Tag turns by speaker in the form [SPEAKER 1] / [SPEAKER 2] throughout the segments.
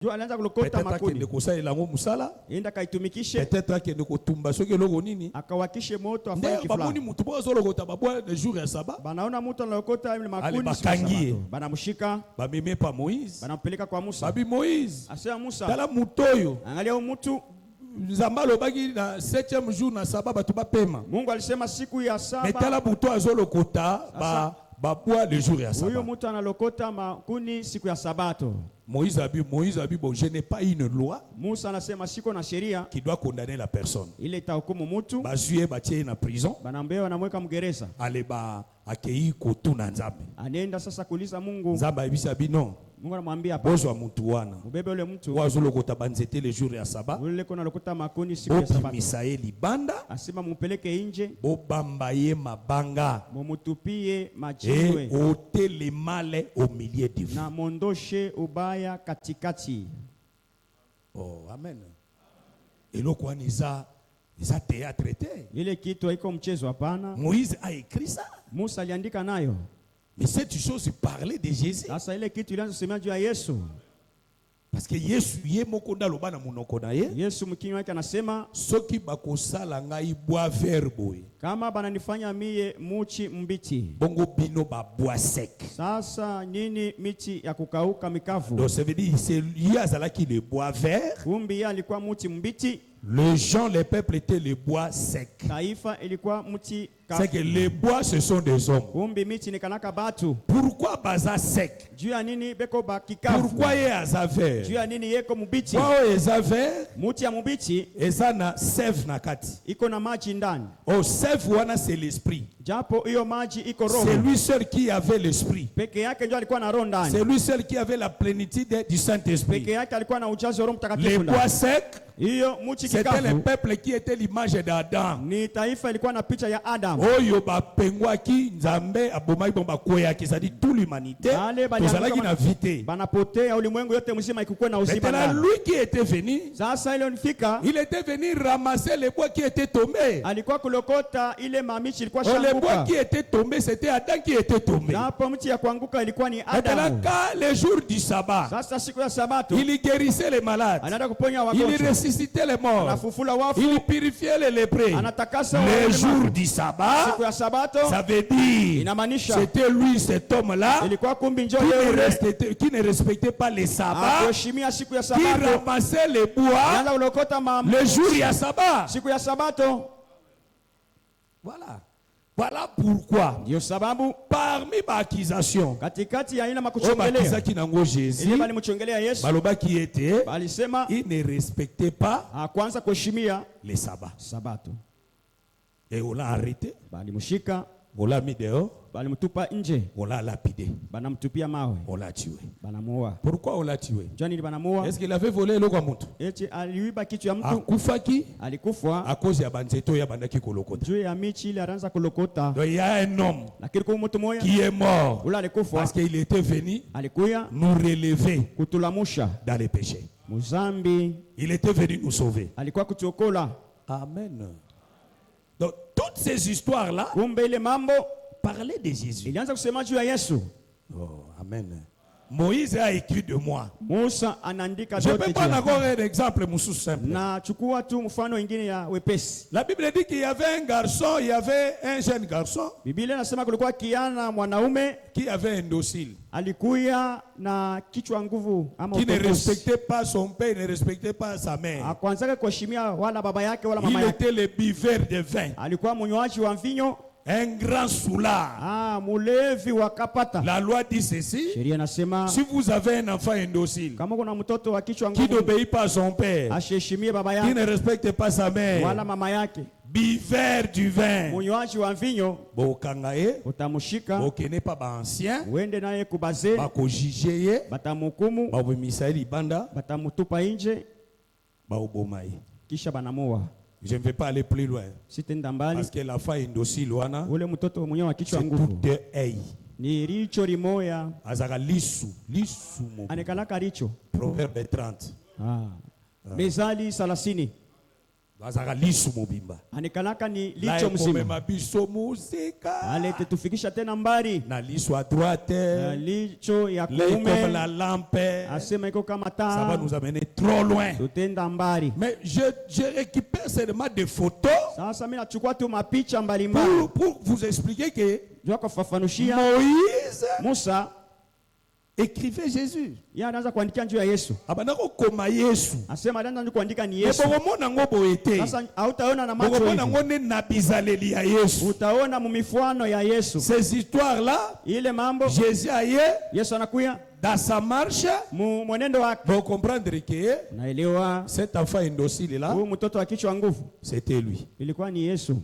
[SPEAKER 1] Ndio alianza kulokota makuni. Enda kaitumikishe. Akawakishe moto afanye kifulani. Banaona mtu analokota ile makuni siku ya Sabato. Banamshika. Banampeleka kwa Musa. Asema Musa. Angalia mtu
[SPEAKER 2] Nzambalo bagi na 7e jour na saba batu ba pema.
[SPEAKER 1] Mungu alisema siku ya saba.
[SPEAKER 2] Metala buto azolokota ba le jour ya saba.
[SPEAKER 1] Huyo mtu analokota makuni siku ya Sabato.
[SPEAKER 2] Moïse a dit bon, je n'ai pas une loi.
[SPEAKER 1] Musa anasema siko na sheria
[SPEAKER 2] qui doit condamner la personne.
[SPEAKER 1] Ile itahukumu mtu.
[SPEAKER 2] Bazuye batie na prison.
[SPEAKER 1] Banambea wanamweka mgereza.
[SPEAKER 2] Ale ba akei kotuna Nzambe.
[SPEAKER 1] Anaenda sasa kuuliza Mungu.
[SPEAKER 2] Nzambe abisa non.
[SPEAKER 1] Mungu anamwambia hapa.
[SPEAKER 2] Bozo mtu wana.
[SPEAKER 1] Ubebe ule mtu.
[SPEAKER 2] Wazolokota banzete le jour ya saba.
[SPEAKER 1] Ule kona lokota makuni siku ya Sabato.
[SPEAKER 2] Misaeli banda.
[SPEAKER 1] Asema mupeleke nje.
[SPEAKER 2] Bobambaye mabanga.
[SPEAKER 1] Mumutupie majiwe.
[SPEAKER 2] Et ôtez les mâles au milieu de vous.
[SPEAKER 1] Na mondoshe ubaya katikati.
[SPEAKER 2] Oh, amen. Elo kwa niza théâtre te.
[SPEAKER 1] Ile kitu haiko mchezo hapana.
[SPEAKER 2] Moïse a écrit ça.
[SPEAKER 1] Musa aliandika nayo.
[SPEAKER 2] Mais cette chose parlait de Jésus.
[SPEAKER 1] Sasa ile kitu ilianza kusema juu ya Yesu.
[SPEAKER 2] Parce que Yesu ye mokonda loba na munoko na ye.
[SPEAKER 1] Yesu mkinywa wake anasema
[SPEAKER 2] soki bakosala ngai bois verboe.
[SPEAKER 1] Kama bananifanya mie muchi mbiti.
[SPEAKER 2] Bongo bino ba bois sec.
[SPEAKER 1] Sasa nini miti ya kukauka mikavu?
[SPEAKER 2] Donc ça veut dire c'est lui azalaki le bois vert.
[SPEAKER 1] Kumbi alikuwa muti mbiti.
[SPEAKER 2] Les gens, les peuples étaient les bois secs. C'est que les bois, ce sont des hommes. Pourquoi baza sec? Pourquoi y a vert? Pourquoi y a vert? Et ça na sève na kati. Oh, sève wana c'est l'esprit. C'est lui seul qui avait l'esprit. C'est lui seul qui avait la plénitude du Saint-Esprit. Les bois secs, c'était le peuple qui était l'image d'Adam. Oyo ba pengwa ki nzambe abomai bomba koya ki ça dit toute l'humanité. Tozala ki na vité. Maintenant lui qui était venu, il était venu ramasser les bois qui étaient tombés. Les bois qui étaient tombés, c'était Adam qui était tombé. Maintenant quand le jour du sabbat, il guérissait les malades, il ressuscitait les morts, il purifiait les lépreux. Le jour du sabbat, ça veut dire c'était lui, cet homme-là, qui ne respectait pas les sabbats, qui ramassait les bois le jour du sabbat. Voilà. Voilà pourquoi, parmi les accusations, il ne respectait pas les sabbats. Et on l'a arrêté, on l'a mis dehors, on l'a lapidé, on l'a tué. Pourquoi on l'a tué? Est-ce qu'il avait volé le Guamutu? Akufaki à cause de Banzeto ya bandaki kolokota. Il y a un homme qui est mort parce qu'il était venu nous relever dans les péchés. Il était venu nous sauver. Amen. Donc toutes ces histoires-là parlaient de Jésus. Oh, amen. Moïse a écrit de moi. Je peux prendre encore un exemple simple. La Bible dit qu'il y avait un garçon, il y avait un jeune garçon qui avait un docile, qui ne respectait pas son père, ne respectait pas sa mère. Il était le buveur de vin, un grand soulard. La loi dit ceci: si vous avez un enfant indocile qui n'obéit pas à son père, qui ne respecte pas sa mère, buveur du vin, n'est pas ancien, je ne vais pas aller plus loin. Parce que la femme indocile, c'est toute haie. Azara lisu. Proverbe 30.
[SPEAKER 1] Mezali salasini. anikalaka ni licho mzima. Alete tufikisha tena mbari
[SPEAKER 2] na liso à droite,
[SPEAKER 1] licho ya
[SPEAKER 2] kuume comme la lampe,
[SPEAKER 1] asema iko kama taa.
[SPEAKER 2] Ça va nous amener trop loin.
[SPEAKER 1] Tutenda mbari.
[SPEAKER 2] Mais je récupère seulement des photos.
[SPEAKER 1] Sasa mimi nachukua tu mapicha mbalimbali
[SPEAKER 2] pour vous expliquer que
[SPEAKER 1] Moïse, Musa
[SPEAKER 2] écrivait Jésus.
[SPEAKER 1] Yeye anaanza kuandika njoo ya Yesu.
[SPEAKER 2] Abanako koma Yesu.
[SPEAKER 1] Asema anaanza kuandika ni Yesu.
[SPEAKER 2] Ebomo ngo boete.
[SPEAKER 1] Sasa hautaona na macho hivi.
[SPEAKER 2] Ebomo ngo na bizaleli ya Yesu.
[SPEAKER 1] Utaona mumifano ya Yesu.
[SPEAKER 2] Ces histoires là,
[SPEAKER 1] ile mambo
[SPEAKER 2] Jésus aye,
[SPEAKER 1] Yesu anakuya
[SPEAKER 2] dans sa marche,
[SPEAKER 1] mwenendo wake.
[SPEAKER 2] Pour comprendre que
[SPEAKER 1] naelewa
[SPEAKER 2] cet enfant indocile là,
[SPEAKER 1] huyu mtoto wa kichwa nguvu,
[SPEAKER 2] c'était lui.
[SPEAKER 1] Ilikuwa ni Yesu.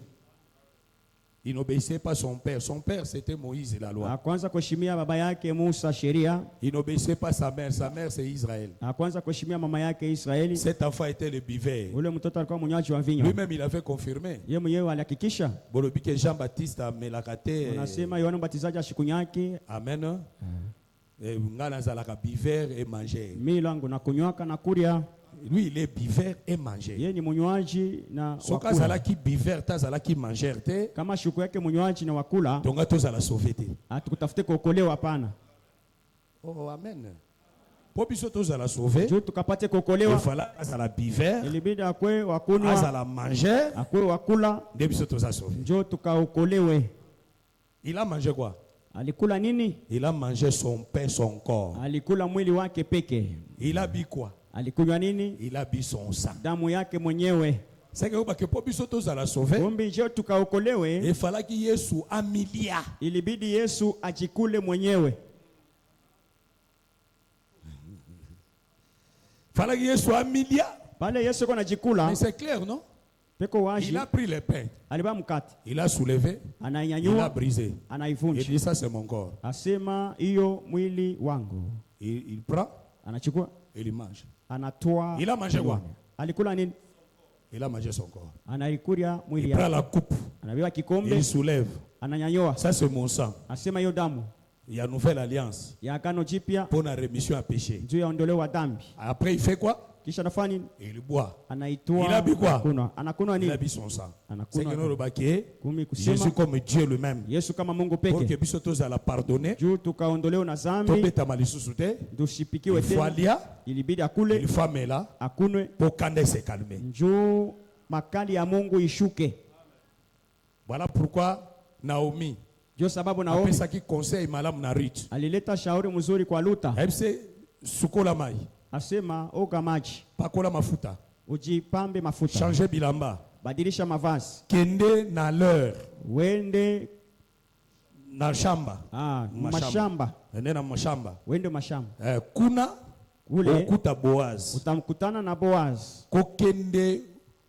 [SPEAKER 2] Il n'obéissait pas son père. Son père, c'était Moïse et la loi.
[SPEAKER 1] Akwanza kuheshimia baba yake Musa, sheria.
[SPEAKER 2] Il n'obéissait pas sa mère. Sa mère, c'est Israël.
[SPEAKER 1] Akwanza kuheshimia mama yake Israeli.
[SPEAKER 2] Cet enfant était le buveur.
[SPEAKER 1] Ule mtoto alikuwa mnywaji wa vinyo.
[SPEAKER 2] Lui-même, il avait confirmé.
[SPEAKER 1] Yeye mwenyewe alihakikisha.
[SPEAKER 2] Bolobike Jean-Baptiste amelakate.
[SPEAKER 1] Unasema Yohana Mbatizaji ashikunyaki.
[SPEAKER 2] Amen. Ngana zalaka buveur et manger.
[SPEAKER 1] Mimi langu na kunywaka na kuria.
[SPEAKER 2] Lui, il est buveur et manger.
[SPEAKER 1] Yeye ni mnywaji na
[SPEAKER 2] wakula. Soka qui buveur, ta qui manger te.
[SPEAKER 1] Kama shuku yake mnywaji na wakula.
[SPEAKER 2] Tonga to zala sauver te.
[SPEAKER 1] Atukutafute kuokolewa hapana.
[SPEAKER 2] Oh amen. Pobiso to zala sauver.
[SPEAKER 1] Jo tukapate kuokolewa.
[SPEAKER 2] Il fallait azala buveur.
[SPEAKER 1] Ilibidi akwe wakunwa.
[SPEAKER 2] Azala manger.
[SPEAKER 1] Akwe wakula.
[SPEAKER 2] Debiso to zala sauver.
[SPEAKER 1] Jo tukaokolewe.
[SPEAKER 2] Il a mangé quoi?
[SPEAKER 1] Alikula nini?
[SPEAKER 2] Il a mangé son pain, son corps.
[SPEAKER 1] Alikula mwili wake peke.
[SPEAKER 2] Il a bu quoi?
[SPEAKER 1] Alikunywa nini?
[SPEAKER 2] Il a bu son sang.
[SPEAKER 1] Damu yake mwenyewe.
[SPEAKER 2] C'est que parce que pour biso to zala sauver.
[SPEAKER 1] Kumbi je tukaokolewe.
[SPEAKER 2] Il fallait que Yesu amilia.
[SPEAKER 1] Ilibidi Yesu ajikule mwenyewe.
[SPEAKER 2] Fallait que Yesu amilia.
[SPEAKER 1] Pale Yesu kwa najikula.
[SPEAKER 2] Mais c'est clair, non?
[SPEAKER 1] Peko waji.
[SPEAKER 2] Il a pris le pain.
[SPEAKER 1] Aliba mkate.
[SPEAKER 2] Il a soulevé.
[SPEAKER 1] Anainyanyua.
[SPEAKER 2] Il a brisé.
[SPEAKER 1] Anaivunja.
[SPEAKER 2] Il dit ça c'est mon corps.
[SPEAKER 1] Asema hiyo mwili wangu.
[SPEAKER 2] Il prend.
[SPEAKER 1] Anachukua.
[SPEAKER 2] Et il mange.
[SPEAKER 1] Anatoa.
[SPEAKER 2] Il a mangé quoi?
[SPEAKER 1] Alikula nini?
[SPEAKER 2] Il a mangé son corps.
[SPEAKER 1] Anaikuria mwili
[SPEAKER 2] yake. Il prend la coupe.
[SPEAKER 1] Anabiwa kikombe.
[SPEAKER 2] Il soulève.
[SPEAKER 1] Ananyanyua.
[SPEAKER 2] Ça c'est mon sang.
[SPEAKER 1] Asema hiyo damu.
[SPEAKER 2] Il y a une nouvelle alliance.
[SPEAKER 1] Ya agano jipya.
[SPEAKER 2] Pour la rémission à péché.
[SPEAKER 1] Juu ya ondoleo wa dhambi.
[SPEAKER 2] Après il fait quoi?
[SPEAKER 1] Kisha anafanya nini?
[SPEAKER 2] Il boit.
[SPEAKER 1] Anaitoa.
[SPEAKER 2] Il a bu quoi?
[SPEAKER 1] Anakunywa nini?
[SPEAKER 2] Il a bu son sang.
[SPEAKER 1] C'est
[SPEAKER 2] que nous le baquet. Jésus comme Dieu lui-même.
[SPEAKER 1] Yesu kama Mungu peke.
[SPEAKER 2] Pour que biso toza la pardonner.
[SPEAKER 1] Juu tukaondolewa na dhambi.
[SPEAKER 2] Topeta malisusu te.
[SPEAKER 1] Dusipikiwe tena. Ilibidi akule.
[SPEAKER 2] Il faut là.
[SPEAKER 1] Akunwe.
[SPEAKER 2] Pour kande se calmer.
[SPEAKER 1] Juu makali ya Mungu ishuke.
[SPEAKER 2] Voilà pourquoi Naomi.
[SPEAKER 1] Jo sababu Naomi.
[SPEAKER 2] Apesa ki conseil malamu na Ruth.
[SPEAKER 1] Alileta shauri mzuri kwa Luta.
[SPEAKER 2] Hebse sukola mai.
[SPEAKER 1] Asema oga maji.
[SPEAKER 2] Pakola mafuta.
[SPEAKER 1] Ujipambe mafuta.
[SPEAKER 2] Changer bilamba.
[SPEAKER 1] Badilisha mavazi.
[SPEAKER 2] Kende na l'heure.
[SPEAKER 1] Wende
[SPEAKER 2] na shamba.
[SPEAKER 1] Mashamba.
[SPEAKER 2] Ende na mashamba.
[SPEAKER 1] Wende mashamba.
[SPEAKER 2] Kuna
[SPEAKER 1] kule
[SPEAKER 2] ukuta Boaz.
[SPEAKER 1] Utamkutana na Boaz.
[SPEAKER 2] Kokende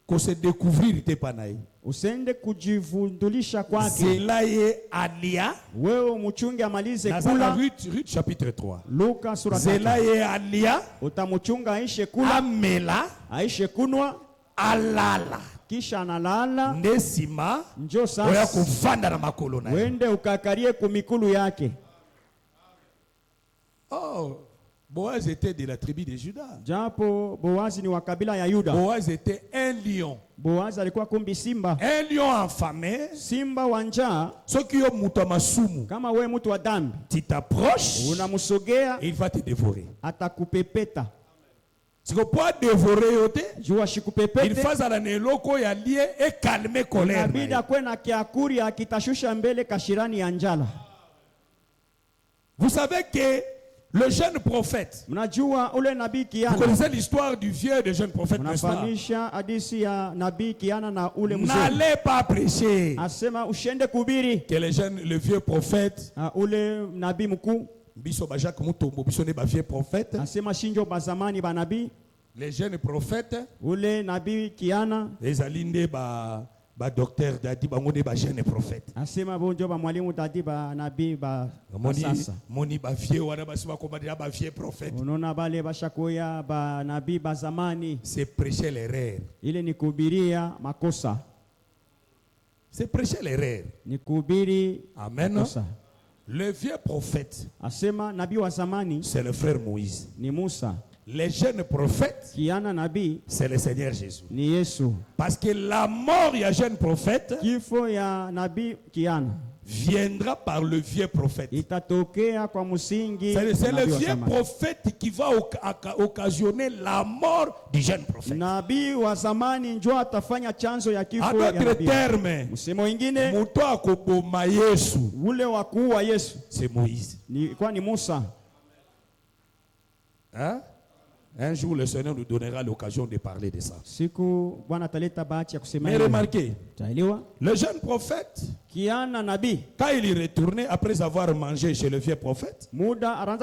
[SPEAKER 2] ko se découvrir te panai.
[SPEAKER 1] Usende kujivundulisha kwake.
[SPEAKER 2] Zelaye alia.
[SPEAKER 1] Wewe mchunge amalize kula.
[SPEAKER 2] Ruth chapitre 3.
[SPEAKER 1] Luka sura 3.
[SPEAKER 2] Zelaye alia.
[SPEAKER 1] Utamchunga aishe kula.
[SPEAKER 2] Amela.
[SPEAKER 1] Aishe kunwa.
[SPEAKER 2] Alala.
[SPEAKER 1] Kisha analala.
[SPEAKER 2] Ndesima.
[SPEAKER 1] Njoo sasa.
[SPEAKER 2] Oya kuvanda na makolo na.
[SPEAKER 1] Wende ukakarie kumikulu yake.
[SPEAKER 2] Oh. Boaz était de la tribu de Juda.
[SPEAKER 1] Japo Boaz ni wa kabila ya Yuda.
[SPEAKER 2] Boaz était un lion.
[SPEAKER 1] Boaz alikuwa kumbi simba.
[SPEAKER 2] Un lion affamé.
[SPEAKER 1] Simba wa njaa.
[SPEAKER 2] Soki yo mutu masumu.
[SPEAKER 1] Kama we mtu wa dhambi.
[SPEAKER 2] Tu t'approches.
[SPEAKER 1] Unamsogea.
[SPEAKER 2] Il va te dévorer.
[SPEAKER 1] Atakupepeta.
[SPEAKER 2] Siko po dévorer yote.
[SPEAKER 1] Jua shikupepete.
[SPEAKER 2] Il faut ala neloko ya lié et calmer colère.
[SPEAKER 1] Inabidi akwe na kiakuri akitashusha mbele kashirani ya njala.
[SPEAKER 2] Vous savez que le jeune prophète.
[SPEAKER 1] Mnajua ule nabii Kiana.
[SPEAKER 2] Vous connaissez l'histoire du vieux et du jeune prophète, n'est-ce pas?
[SPEAKER 1] Mnafanisha hadithi ya nabii Kiana na ule mzee.
[SPEAKER 2] N'allez pas prêcher.
[SPEAKER 1] Asema ushende kuhubiri.
[SPEAKER 2] Que le vieux prophète.
[SPEAKER 1] Ule nabii mkuu.
[SPEAKER 2] Biso ba Jacques Mutombo biso ne ba vieux prophète.
[SPEAKER 1] Asema shinjo bazamani ba nabii.
[SPEAKER 2] Les jeunes prophètes.
[SPEAKER 1] Ule nabii Kiana.
[SPEAKER 2] Les alinde ba docteur dadi ba ngone ba jeune prophète.
[SPEAKER 1] Asema bonjo ba mwalimu dadi ba nabii ba sasa.
[SPEAKER 2] Moni ba vieux wana ba siba komandira ba vieux prophète.
[SPEAKER 1] Unaona bale bashakoya ba nabii ba zamani.
[SPEAKER 2] C'est prêcher l'erreur.
[SPEAKER 1] Ile ni kuhubiria makosa.
[SPEAKER 2] C'est prêcher l'erreur.
[SPEAKER 1] Ni kuhubiri
[SPEAKER 2] makosa. Le vieux prophète.
[SPEAKER 1] Asema nabii wa zamani.
[SPEAKER 2] C'est le frère Moïse.
[SPEAKER 1] Ni Musa.
[SPEAKER 2] les jeunes prophètes,
[SPEAKER 1] Kiana nabii,
[SPEAKER 2] c'est le Seigneur Jésus.
[SPEAKER 1] Ni Yesu.
[SPEAKER 2] Parce que la mort ya jeune prophète,
[SPEAKER 1] kifo ya nabii Kiana,
[SPEAKER 2] viendra par le vieux prophète.
[SPEAKER 1] Itatokea kwa msingi.
[SPEAKER 2] C'est le vieux prophète qui va occasionner la mort du jeune prophète.
[SPEAKER 1] Nabii wa zamani njoo atafanya chanzo ya kifo
[SPEAKER 2] ya nabii. En d'autres termes,
[SPEAKER 1] msemo mwingine,
[SPEAKER 2] mtu akoboma Yesu,
[SPEAKER 1] ule wakuu wa Yesu,
[SPEAKER 2] c'est Moïse.
[SPEAKER 1] Ni Musa.
[SPEAKER 2] Hein? Un jour, le Seigneur nous donnera l'occasion de parler de ça. Mais remarquez, le jeune prophète, quand il est retourné après avoir mangé chez le vieux prophète, parce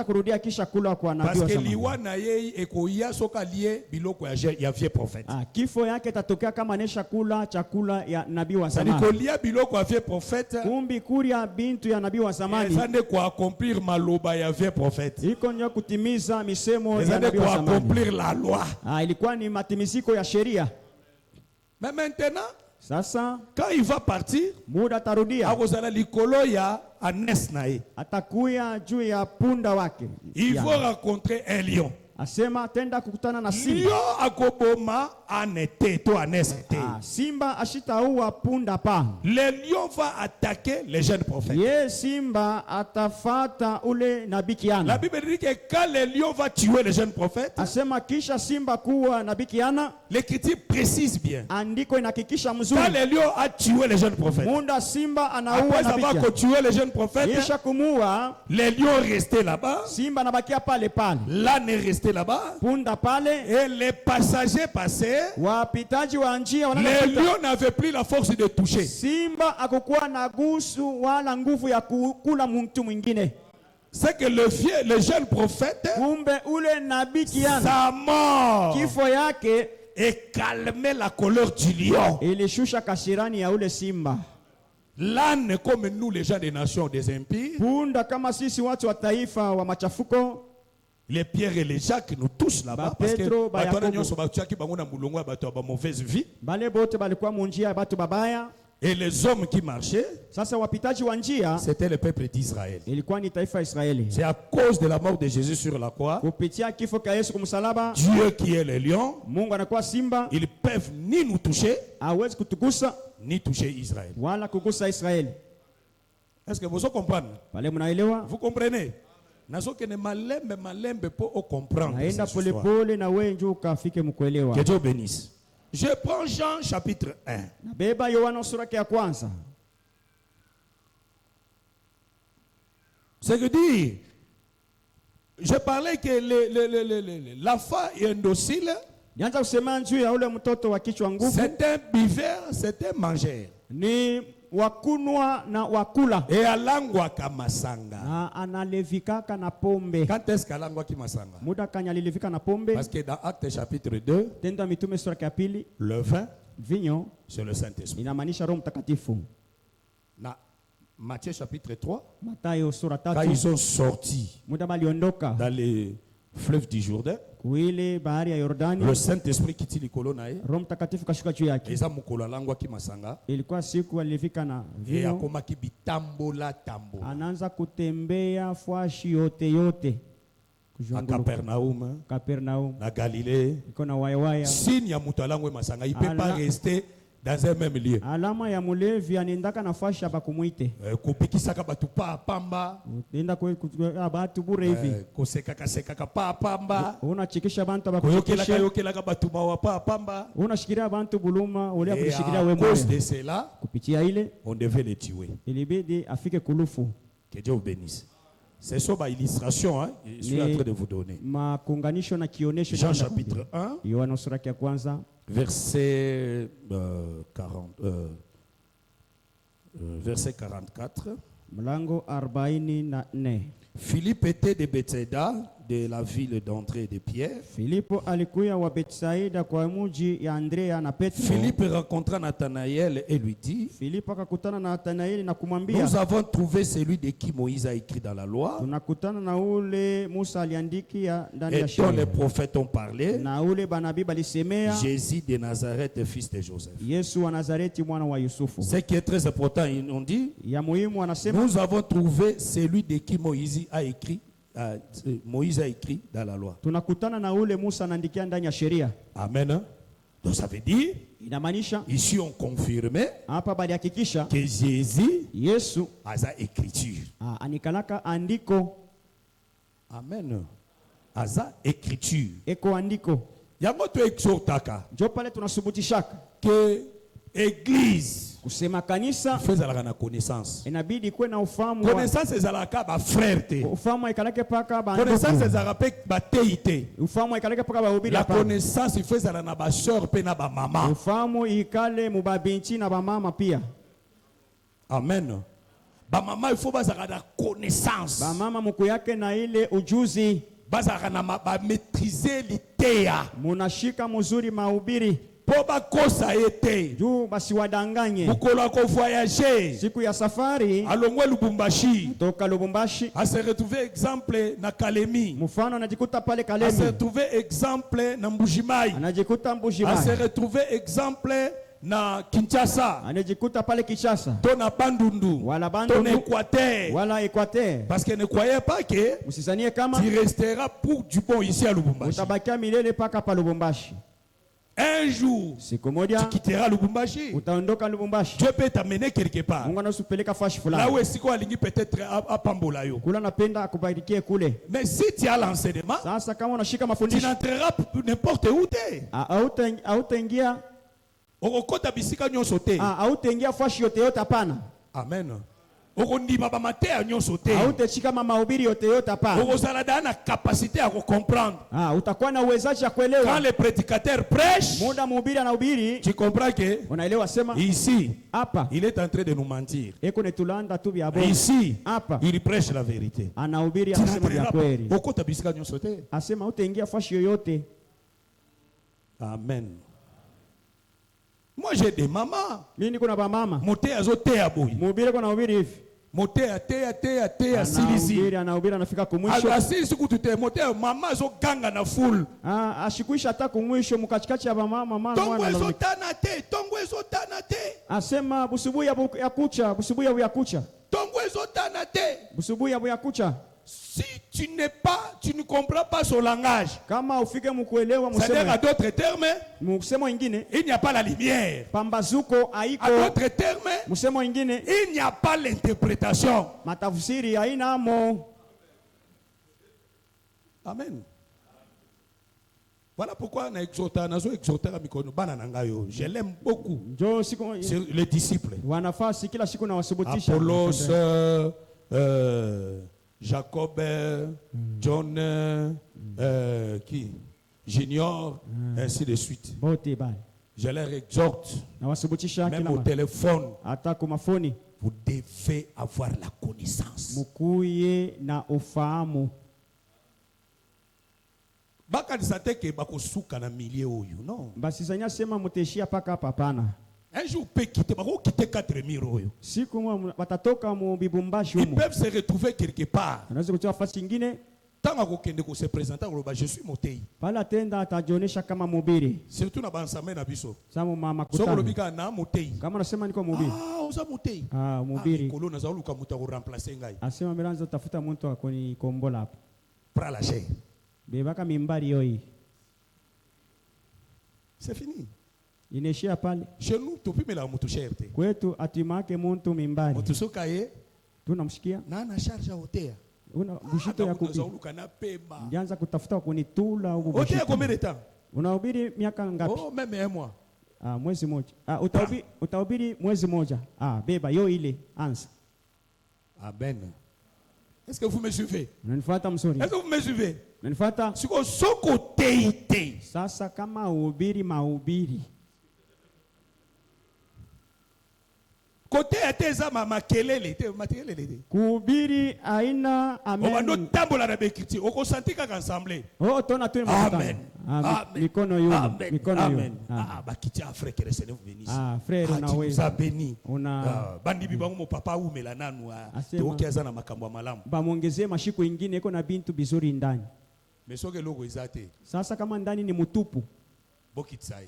[SPEAKER 2] que liwa na ye ekoya soka lié biloko ya vieux prophète.
[SPEAKER 1] Kifo yake tatokea kama nesha kula chakula ya nabii wa zamani.
[SPEAKER 2] Sanikolia biloko ya vieux prophète.
[SPEAKER 1] Kumbi kuria bintu ya nabii wa zamani.
[SPEAKER 2] Ezande kwa accomplir maloba ya vieux prophète.
[SPEAKER 1] Iko nyo kutimiza misemo
[SPEAKER 2] ya nabii wa zamani. Accomplir la loi.
[SPEAKER 1] Ilikuwa ni matimiziko ya sheria.
[SPEAKER 2] Mais maintenant,
[SPEAKER 1] sasa
[SPEAKER 2] quand il va partir,
[SPEAKER 1] muda tarudia,
[SPEAKER 2] akozala likolo ya anes na ye.
[SPEAKER 1] Atakuya juu ya punda wake.
[SPEAKER 2] Il faut rencontrer un lion.
[SPEAKER 1] Asema tenda kukutana na simba.
[SPEAKER 2] Lion akoboma anete to aneste.
[SPEAKER 1] Simba ashitaua punda pa.
[SPEAKER 2] Le lion va attaquer les jeunes prophètes.
[SPEAKER 1] Ye simba atafata ule nabii Kiana.
[SPEAKER 2] La Bible dit que quand le lion va tuer les jeunes prophètes,
[SPEAKER 1] asema kisha simba kuwa nabii Kiana,
[SPEAKER 2] l'écriture précise bien.
[SPEAKER 1] Andiko inahakikisha mzuri.
[SPEAKER 2] Quand le lion a tué les jeunes prophètes,
[SPEAKER 1] munda simba anaua nabii Kiana.
[SPEAKER 2] Après tuer les jeunes prophètes,
[SPEAKER 1] kisha kumuua,
[SPEAKER 2] les lions restaient là-bas.
[SPEAKER 1] Simba nabakia pale pale.
[SPEAKER 2] L'âne est resté là-bas.
[SPEAKER 1] Punda pale.
[SPEAKER 2] Et les passagers passaient.
[SPEAKER 1] Wapitaji wa njia
[SPEAKER 2] les lions n'avaient plus la force de toucher.
[SPEAKER 1] Simba akokuwa na gusu wala nguvu ya kukula mtu mwingine.
[SPEAKER 2] C'est que le jeune prophète,
[SPEAKER 1] kumbe ule nabii Kiana,
[SPEAKER 2] sa mort,
[SPEAKER 1] kifo yake,
[SPEAKER 2] et calmait la colère du lion.
[SPEAKER 1] Ilishusha kasirani ya ule simba.
[SPEAKER 2] L'âne, comme nous les gens des nations des impires,
[SPEAKER 1] punda kama sisi watu wa taifa wa machafuko,
[SPEAKER 2] les Pierre et les Jacques nous touchent là-bas parce que mauvaise vie. Et les hommes qui marchaient, c'était le peuple d'Israël. C'est à cause de la mort de Jésus sur la croix, Dieu qui est le lion, ils peuvent ni nous toucher, ni toucher Israël. Est-ce que vous comprenez? Vous comprenez? Que Dieu bénisse. Je prends Jean chapitre 1. C'est que dire, je parlais que l'enfant est indocile. C'est un buveur, c'est un mangeur.
[SPEAKER 1] Wakunwa na wakula.
[SPEAKER 2] Et alangwa kamasanga.
[SPEAKER 1] Analevikaka na pombe.
[SPEAKER 2] Quand est-ce qu'alangwa kimasanga?
[SPEAKER 1] Muda kanyalilevika na pombe.
[SPEAKER 2] Parce que dans Actes chapitre 2,
[SPEAKER 1] tendo mitume sura ya pili,
[SPEAKER 2] le vin,
[SPEAKER 1] vinyo,
[SPEAKER 2] c'est le Saint-Esprit.
[SPEAKER 1] Inamaanisha Roho Mtakatifu.
[SPEAKER 2] Na Matthieu chapitre 3,
[SPEAKER 1] Mathayo sura 3,
[SPEAKER 2] quand ils sont sortis
[SPEAKER 1] muda baliondoka
[SPEAKER 2] dans les fleuves du Jourdain,
[SPEAKER 1] kuile bahari ya Yordani,
[SPEAKER 2] le Saint-Esprit qui tili kolona e,
[SPEAKER 1] Roho Mtakatifu kashuka juu yake.
[SPEAKER 2] Eza mukolo alangwa kimasanga.
[SPEAKER 1] Ilikuwa siku alifika na vinyo.
[SPEAKER 2] E akoma kibitambola tambola.
[SPEAKER 1] Anaanza kutembea fwashi yote yote.
[SPEAKER 2] À Capernaum,
[SPEAKER 1] na
[SPEAKER 2] Galilée, signe ya mutu alangwe masanga, il ne peut pas rester dans un même lieu.
[SPEAKER 1] Alama ya mulevi anendaka nafasi hapa kumuite.
[SPEAKER 2] Kupikisaka batu pa pamba.
[SPEAKER 1] Nenda kwa batu bure hivi.
[SPEAKER 2] Kosekaka pa pamba.
[SPEAKER 1] Unachikisha bantu abakuchikisha.
[SPEAKER 2] Yokelaka batu mawa pa pamba.
[SPEAKER 1] Unashikilia bantu buluma, ulia kushikilia wewe
[SPEAKER 2] mwenyewe. À cause de cela,
[SPEAKER 1] kupitia ile,
[SPEAKER 2] on devait les tuer.
[SPEAKER 1] Ilibidi afike kulufu.
[SPEAKER 2] Que Dieu vous bénisse. C'est ça ma illustration, hein? Je suis en train de vous donner. Jean chapitre 1, verset 44. Philippe était de Bethsaïda, de la ville d'André et de Pierre. Philippe rencontra Nathanaël et lui dit, nous avons trouvé celui de qui Moïse a écrit dans la loi et dont les prophètes ont parlé, Jésus de Nazareth, fils de Joseph. Ce qui est très important, ils ont dit, nous avons trouvé celui de qui Moïse a écrit Moïse a écrit dans la loi.
[SPEAKER 1] Tunakutana na ule Musa anaandikia ndani ya sheria.
[SPEAKER 2] Amen. Donc ça veut dire,
[SPEAKER 1] inamaanisha
[SPEAKER 2] ici on confirme
[SPEAKER 1] hapa bali hakikisha
[SPEAKER 2] que Jésus
[SPEAKER 1] Yesu
[SPEAKER 2] a sa écriture.
[SPEAKER 1] anikalaka andiko.
[SPEAKER 2] Amen. A sa écriture.
[SPEAKER 1] Eko andiko.
[SPEAKER 2] Yango to exhortaka.
[SPEAKER 1] Jo pale tunasubutishaka
[SPEAKER 2] Que église
[SPEAKER 1] kusema kanisa
[SPEAKER 2] faisala na connaissance.
[SPEAKER 1] Inabidi kuwe na ufahamu.
[SPEAKER 2] Connaissance ezalaka ba frère te.
[SPEAKER 1] Ufahamu ikaleke paka ba.
[SPEAKER 2] Connaissance ezalaka ba teite.
[SPEAKER 1] Ufahamu ikaleke paka ba obili.
[SPEAKER 2] La connaissance faisala na ba sœur pe na ba maman.
[SPEAKER 1] Ufahamu ikale mu ba binti na ba mama pia.
[SPEAKER 2] Amen. Ba maman il faut bazaka na connaissance.
[SPEAKER 1] Ba mama muku yake na ile ujuzi.
[SPEAKER 2] Bazaka na ba maîtriser litea.
[SPEAKER 1] Munashika mzuri mahubiri.
[SPEAKER 2] Poba kosa ete.
[SPEAKER 1] Juu basi wadanganye.
[SPEAKER 2] Mukola ko voyager.
[SPEAKER 1] Siku ya safari.
[SPEAKER 2] Alongwe Lubumbashi.
[SPEAKER 1] Toka Lubumbashi.
[SPEAKER 2] A se retrouver exemple na Kalemi.
[SPEAKER 1] Mfano anajikuta pale Kalemi.
[SPEAKER 2] A se retrouver exemple na Mbujimai.
[SPEAKER 1] Anajikuta Mbujimai.
[SPEAKER 2] A se retrouver exemple na Kinshasa.
[SPEAKER 1] Anajikuta pale Kinshasa.
[SPEAKER 2] To na Bandundu.
[SPEAKER 1] Wala Bandundu.
[SPEAKER 2] To na Équateur.
[SPEAKER 1] Wala Équateur.
[SPEAKER 2] Parce que ne croyez pas que
[SPEAKER 1] Musisanie kama
[SPEAKER 2] tu resteras pour du bon ici à Lubumbashi.
[SPEAKER 1] Utabakia milele paka pa Lubumbashi.
[SPEAKER 2] Un jour,
[SPEAKER 1] siku moja
[SPEAKER 2] tu quitteras Lubumbashi.
[SPEAKER 1] Utaondoka Lubumbashi.
[SPEAKER 2] Dieu peut t'amener quelque part.
[SPEAKER 1] Mungu anasupeleka fashi fulani.
[SPEAKER 2] Là où est-ce qu'on alingi peut-être à Pambola yo.
[SPEAKER 1] Kula napenda akubarikie kule.
[SPEAKER 2] Mais si tu as l'enseignement,
[SPEAKER 1] sasa kama unashika mafundisho,
[SPEAKER 2] tu n'entreras n'importe où te.
[SPEAKER 1] Hautaingia
[SPEAKER 2] okokota bisika nyonso te.
[SPEAKER 1] Hautaingia fashi yote hapana.
[SPEAKER 2] Amen. Okondima ba matea nyonso te.
[SPEAKER 1] Hautachika mahubiri yote hapana.
[SPEAKER 2] Okozala na capacité à comprendre.
[SPEAKER 1] Utakuwa na uwezaji wa kuelewa.
[SPEAKER 2] Quand le prédicateur prêche,
[SPEAKER 1] muda mhubiri anahubiri,
[SPEAKER 2] tu comprends que
[SPEAKER 1] unaelewa sema
[SPEAKER 2] ici
[SPEAKER 1] hapa
[SPEAKER 2] il est en train de nous mentir.
[SPEAKER 1] Eko netulanda tu bya bongo.
[SPEAKER 2] Ici
[SPEAKER 1] hapa
[SPEAKER 2] il prêche la vérité.
[SPEAKER 1] Anahubiri anasema vya kweli.
[SPEAKER 2] Okota bisika nyonso te.
[SPEAKER 1] Asema utaingia fashi yoyote.
[SPEAKER 2] Amen. Moi j'ai des mamans.
[SPEAKER 1] Mimi niko na ba mama.
[SPEAKER 2] Mote azotea boy.
[SPEAKER 1] Mhubiri kwa nahubiri hivi.
[SPEAKER 2] Mote atea silisi.
[SPEAKER 1] Anahubiri anafika kumwisho.
[SPEAKER 2] Asisi kutute mote mama azoganga na full.
[SPEAKER 1] Ashikuisha hata kumwisho mkachikachi ya ba mama mwana.
[SPEAKER 2] Tongo ezotana te.
[SPEAKER 1] Asema busubuhi ya kucha, busubuhi ya kucha.
[SPEAKER 2] Tongo ezotana te.
[SPEAKER 1] Busubuhi ya kucha.
[SPEAKER 2] Si tu ne comprends pas son langage,
[SPEAKER 1] kama ufike mkuelewa msemo,
[SPEAKER 2] c'est-à-dire à d'autres termes,
[SPEAKER 1] msemo ingine,
[SPEAKER 2] il n'y a pas la lumière.
[SPEAKER 1] Pambazuko haiko.
[SPEAKER 2] À d'autres termes,
[SPEAKER 1] msemo ingine,
[SPEAKER 2] il n'y a pas l'interprétation.
[SPEAKER 1] Matafsiri haina mo.
[SPEAKER 2] Amen. Voilà pourquoi on a exhorté à mikono bana nangayo. Je l'aime beaucoup. C'est les disciples.
[SPEAKER 1] Wanafasi kila siku na wasubutisha.
[SPEAKER 2] Apollos, Jacob, John, qui Junior, ainsi de suite. Je leur exhorte, même au téléphone, vous devez avoir la connaissance.
[SPEAKER 1] na ufahamu.
[SPEAKER 2] Bakanisa teke bakosuka na milieu oyo, non?
[SPEAKER 1] Basizanya sema muteshia paka papana.
[SPEAKER 2] Un jour peut quitter, bako quitter 4 mille oyo.
[SPEAKER 1] Siku watatoka mu bibumbashi
[SPEAKER 2] humo. Ils peuvent se retrouver quelque part.
[SPEAKER 1] Anaweza kutoa fasi nyingine.
[SPEAKER 2] Tanga kokende ko se présenter ko je suis motei.
[SPEAKER 1] Pala tenda atajonesha kama mhubiri.
[SPEAKER 2] Surtout na bansame na biso.
[SPEAKER 1] Samu mama kutana.
[SPEAKER 2] Soko lobika na motei.
[SPEAKER 1] Kama unasema niko mhubiri.
[SPEAKER 2] Uza motei.
[SPEAKER 1] Mhubiri.
[SPEAKER 2] Kolona za uluka muta ko remplacer ngai.
[SPEAKER 1] Asema melanza tafuta mtu akoni kombola hapo.
[SPEAKER 2] Pra la chair.
[SPEAKER 1] Bebaka mimbari yoi.
[SPEAKER 2] C'est fini.
[SPEAKER 1] Ineshia pale.
[SPEAKER 2] Chez nous tupime la mutu cherte.
[SPEAKER 1] Kwetu atimake muntu mimbari.
[SPEAKER 2] Mutu soka ye.
[SPEAKER 1] Tunamshikia.
[SPEAKER 2] Na na charge ya hotea.
[SPEAKER 1] Una bushito ya kubi. Ndianza kutafuta kunitula ubu bushito.
[SPEAKER 2] Hotea combien de temps?
[SPEAKER 1] Unahubiri miaka ngapi?
[SPEAKER 2] Oh, même un mois.
[SPEAKER 1] Mwezi moja. Utahubiri mwezi moja. Beba yo ile ansa.
[SPEAKER 2] Amen. Est-ce que vous me suivez?
[SPEAKER 1] Unanifuata mzuri?
[SPEAKER 2] Est-ce que vous me suivez?
[SPEAKER 1] Unanifuata?
[SPEAKER 2] Siko soko teite.
[SPEAKER 1] Sasa kama uhubiri mahubiri.
[SPEAKER 2] Kote ateza makelele te makelele te.
[SPEAKER 1] Kuhubiri aina amen.
[SPEAKER 2] Obando tambola na bekiti okosantika ka ensemble.
[SPEAKER 1] Tona tu
[SPEAKER 2] amen.
[SPEAKER 1] Mikono yule. Mikono yule.
[SPEAKER 2] Bakiti Afrique resene vous bénisse.
[SPEAKER 1] Frère na wewe.
[SPEAKER 2] Vous a béni.
[SPEAKER 1] Bandi
[SPEAKER 2] bibango mo papa umela nanu tokiaza na makambo malamu.
[SPEAKER 1] Bamuongezee mashiku ingine iko na bintu bizuri ndani.
[SPEAKER 2] Mesoge logo izate.
[SPEAKER 1] Sasa kama ndani ni mutupu.
[SPEAKER 2] Bokitsai.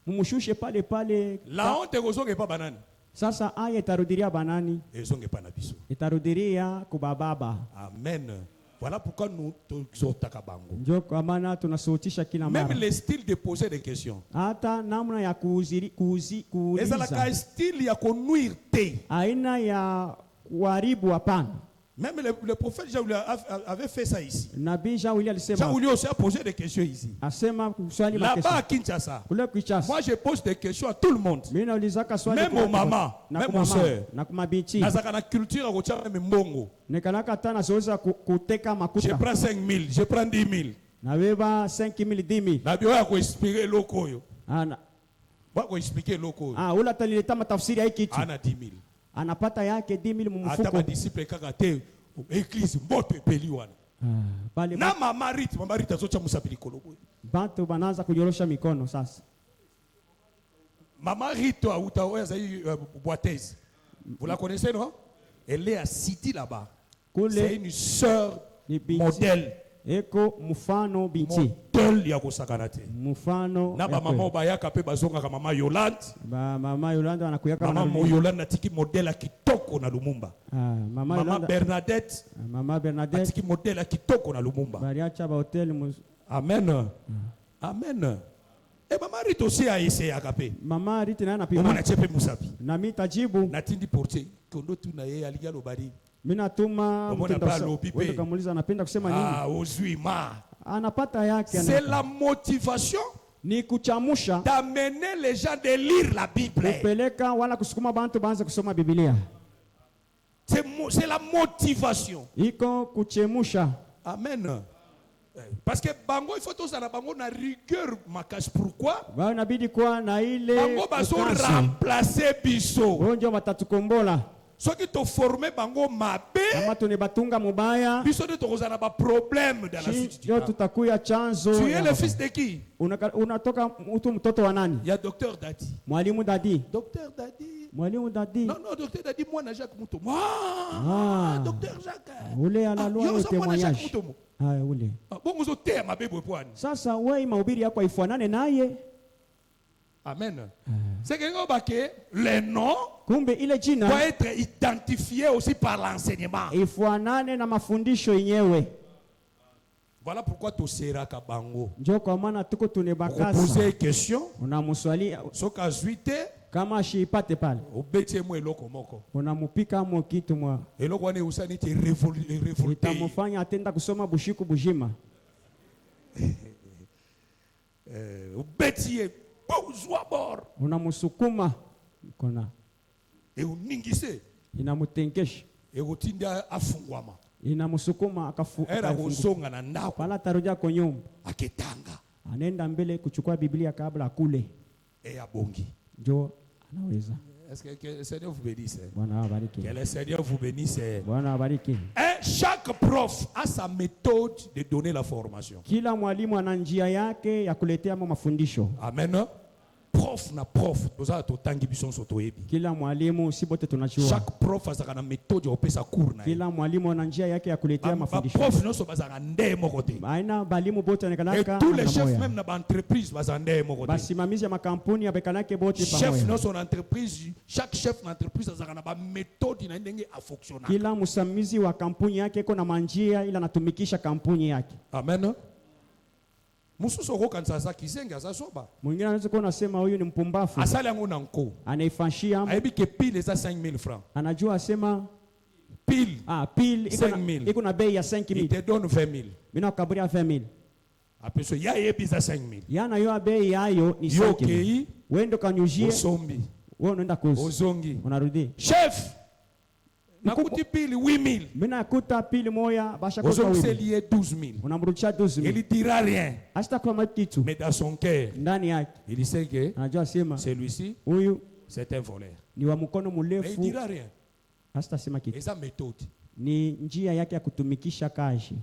[SPEAKER 1] Mumushushe pale.
[SPEAKER 2] La honte gozoge pa banani.
[SPEAKER 1] Sasa aya itarudiria banani?
[SPEAKER 2] Ezonge pa na biso.
[SPEAKER 1] Itarudiria kubababa.
[SPEAKER 2] Amen. Voilà pourquoi nous exhortons bango.
[SPEAKER 1] Ndio kwa maana tunasautisha kila mara.
[SPEAKER 2] Même le style de poser des questions.
[SPEAKER 1] Hata namna ya kuuliza.
[SPEAKER 2] Ezalaka style ya konuire te.
[SPEAKER 1] Aina ya kuharibu hapana.
[SPEAKER 2] Même le prophète Jaouli avait fait ça ici.
[SPEAKER 1] Nabii Jaouli alisema.
[SPEAKER 2] Jaouli aussi a posé des questions ici.
[SPEAKER 1] Asema swali
[SPEAKER 2] là-bas à Kinshasa. Moi je pose des questions à tout le monde.
[SPEAKER 1] Mimi naulizaka swali
[SPEAKER 2] même aux mamans, même aux sœurs.
[SPEAKER 1] Na kumabinti.
[SPEAKER 2] Nazaka na culture ya kucha même mbongo.
[SPEAKER 1] Nekanaka tana zoeza kuteka makuta.
[SPEAKER 2] Je prends 5 000, je prends 10 000.
[SPEAKER 1] Na beba 5 000 10 000.
[SPEAKER 2] Na bio ya ko expliquer loko yo.
[SPEAKER 1] Ana.
[SPEAKER 2] Ba ko expliquer loko yo.
[SPEAKER 1] Ula talileta matafsiri ya kitu.
[SPEAKER 2] Ana 10 000.
[SPEAKER 1] Anapata yake 10 000 mumufuko.
[SPEAKER 2] Hata disciple kaka te église mbote peli wana. Na mama Rita zocha musabili kolobo.
[SPEAKER 1] Bantu banaanza kunyorosha mikono sasa.
[SPEAKER 2] Mama Rita utaoza hii boiteuse. Vous la connaissez non? Elle est à City là-bas. C'est une sœur modèle.
[SPEAKER 1] Eko mufano binti.
[SPEAKER 2] Modèle ya kosakanate.
[SPEAKER 1] Mufano.
[SPEAKER 2] Na ba mama bayaka pe bazonga kama mama Yolande.
[SPEAKER 1] Ba mama Yolande wanakuyaka
[SPEAKER 2] mama Yolande atiki modèle kitoko na Lumumba.
[SPEAKER 1] Mama
[SPEAKER 2] Bernadette.
[SPEAKER 1] Mama Bernadette
[SPEAKER 2] atiki modèle kitoko na Lumumba.
[SPEAKER 1] Bariacha ba hotel.
[SPEAKER 2] Amen. Amen. Et mama Rita aussi a essayé akape.
[SPEAKER 1] Mama Rita na pima.
[SPEAKER 2] Mama na chepe musapi.
[SPEAKER 1] Na mitajibu.
[SPEAKER 2] Na tindi portier kondo tu na yeye aligalo bari.
[SPEAKER 1] Mina tuma mtenda kamuliza anapenda kusema nini?
[SPEAKER 2] Uzuima.
[SPEAKER 1] Anapata yake.
[SPEAKER 2] C'est la motivation
[SPEAKER 1] ni kuchamusha
[SPEAKER 2] d'amener les gens de lire la Bible.
[SPEAKER 1] Kupeleka wala kusukuma bantu baanze kusoma Biblia.
[SPEAKER 2] C'est la motivation.
[SPEAKER 1] Iko kuchemusha.
[SPEAKER 2] Amen. Parce que bango il faut tous na bango na rigueur makasi. Pourquoi?
[SPEAKER 1] Ba inabidi kuwa na ile
[SPEAKER 2] bango baso remplacer biso.
[SPEAKER 1] Onjo matatukombola.
[SPEAKER 2] Ceux qui t'ont formé bango mabe.
[SPEAKER 1] Amato ne batunga mubaya.
[SPEAKER 2] Biso de tozana ba problème dans la suite.
[SPEAKER 1] Yo tutakuya chanzo.
[SPEAKER 2] Tu es le fils de qui?
[SPEAKER 1] Unatoka mtoto wa nani?
[SPEAKER 2] Il y a docteur Dadi.
[SPEAKER 1] Mwalimu Dadi.
[SPEAKER 2] Docteur Dadi.
[SPEAKER 1] Mwalimu Dadi.
[SPEAKER 2] Non docteur Dadi moi na Jacques Muto. Moi docteur Jacques.
[SPEAKER 1] Ule analua yote mwanyashi. Ule.
[SPEAKER 2] Bon uzo te mabebo pwani.
[SPEAKER 1] Sasa wewe mahubiri yako ifanane naye.
[SPEAKER 2] Amen. C'est que les noms
[SPEAKER 1] kumbe ile jina
[SPEAKER 2] doit être identifié aussi par l'enseignement.
[SPEAKER 1] Ifuanane na mafundisho yenyewe.
[SPEAKER 2] Voilà pourquoi tu seras kabango.
[SPEAKER 1] Ndio kwa maana tuko tunebakasa.
[SPEAKER 2] Poser question.
[SPEAKER 1] Unamswali
[SPEAKER 2] soka zuite
[SPEAKER 1] kama ashipate pale.
[SPEAKER 2] Obetie mwe loko moko.
[SPEAKER 1] Unamupika mo kitu mwa.
[SPEAKER 2] Eloko wane usani te révolter.
[SPEAKER 1] Itamufanya atenda kusoma bushiku bujima.
[SPEAKER 2] Obetie
[SPEAKER 1] unamusukuma kona
[SPEAKER 2] euningise
[SPEAKER 1] inamutenkesha
[SPEAKER 2] egotinda afungwama
[SPEAKER 1] inamusukuma
[SPEAKER 2] era kusonga na ndako
[SPEAKER 1] pala tarudia kwa nyumba
[SPEAKER 2] aketanga
[SPEAKER 1] anaenda mbele kuchukua Biblia kabla kule
[SPEAKER 2] abongi
[SPEAKER 1] ndio anaweza.
[SPEAKER 2] Est-ce que le Seigneur vous bénisse?
[SPEAKER 1] Bwana abariki.
[SPEAKER 2] Que le Seigneur vous bénisse.
[SPEAKER 1] Bwana abariki.
[SPEAKER 2] Chaque prof a sa méthode de donner la formation.
[SPEAKER 1] Kila mwalimu ana njia yake ya kuletea mafundisho.
[SPEAKER 2] Amen. Prof na prof toza totangi biso soto yebi.
[SPEAKER 1] Kila mwalimu si bote tunajua.
[SPEAKER 2] Chaque prof a na méthode ya opesa cours na.
[SPEAKER 1] Kila mwalimu ana njia yake ya kuletea mafundisho.
[SPEAKER 2] Prof no so bazanga nde moko te.
[SPEAKER 1] Aina balimu bote anakanaka.
[SPEAKER 2] Tous les chefs même na entreprise bazanga nde moko te.
[SPEAKER 1] Basimamizi ya makampuni abekanake bote pamoja.
[SPEAKER 2] Chef no son entreprise, chaque chef d'entreprise azanga na ba méthode na ndenge a fonctionner.
[SPEAKER 1] Kila msimamizi wa kampuni yake iko na manjia ila anatumikisha kampuni yake.
[SPEAKER 2] Amen. Mususu rokanza za kizenga za soba.
[SPEAKER 1] Mwingine anaweza kuwa anasema huyu ni mpumbafu.
[SPEAKER 2] Asali yangu na nko.
[SPEAKER 1] Anaifashia.
[SPEAKER 2] Aibi ke pile za 5000 francs.
[SPEAKER 1] Anajua asema
[SPEAKER 2] pile.
[SPEAKER 1] Pile iko na bei ya 5000.
[SPEAKER 2] Il te donne 20000.
[SPEAKER 1] Mimi nakukaburia 20000.
[SPEAKER 2] Apeso ya yebi za 5000.
[SPEAKER 1] Yana yo bei yayo ni 5000.
[SPEAKER 2] Yokei.
[SPEAKER 1] Wendo kanyujie.
[SPEAKER 2] Osombi.
[SPEAKER 1] Wewe unaenda kuzi.
[SPEAKER 2] Ozongi.
[SPEAKER 1] Unarudi.
[SPEAKER 2] Chef. Nakuti pili 8000.
[SPEAKER 1] Mimi nakuta pili moja basha kwa
[SPEAKER 2] wewe. Ozongi lié 12000.
[SPEAKER 1] Unamrudisha 12000.
[SPEAKER 2] Il dira rien.
[SPEAKER 1] Hasta kwa kitu.
[SPEAKER 2] Mais dans son cœur.
[SPEAKER 1] Ndani yake.
[SPEAKER 2] Il sait que
[SPEAKER 1] anajua sema
[SPEAKER 2] celui-ci
[SPEAKER 1] huyu
[SPEAKER 2] c'est un voleur.
[SPEAKER 1] Ni wa mkono mrefu.
[SPEAKER 2] Mais il dira rien.
[SPEAKER 1] Hasta sema kitu.
[SPEAKER 2] Et sa méthode.
[SPEAKER 1] Ni njia yake ya kutumikisha kazi.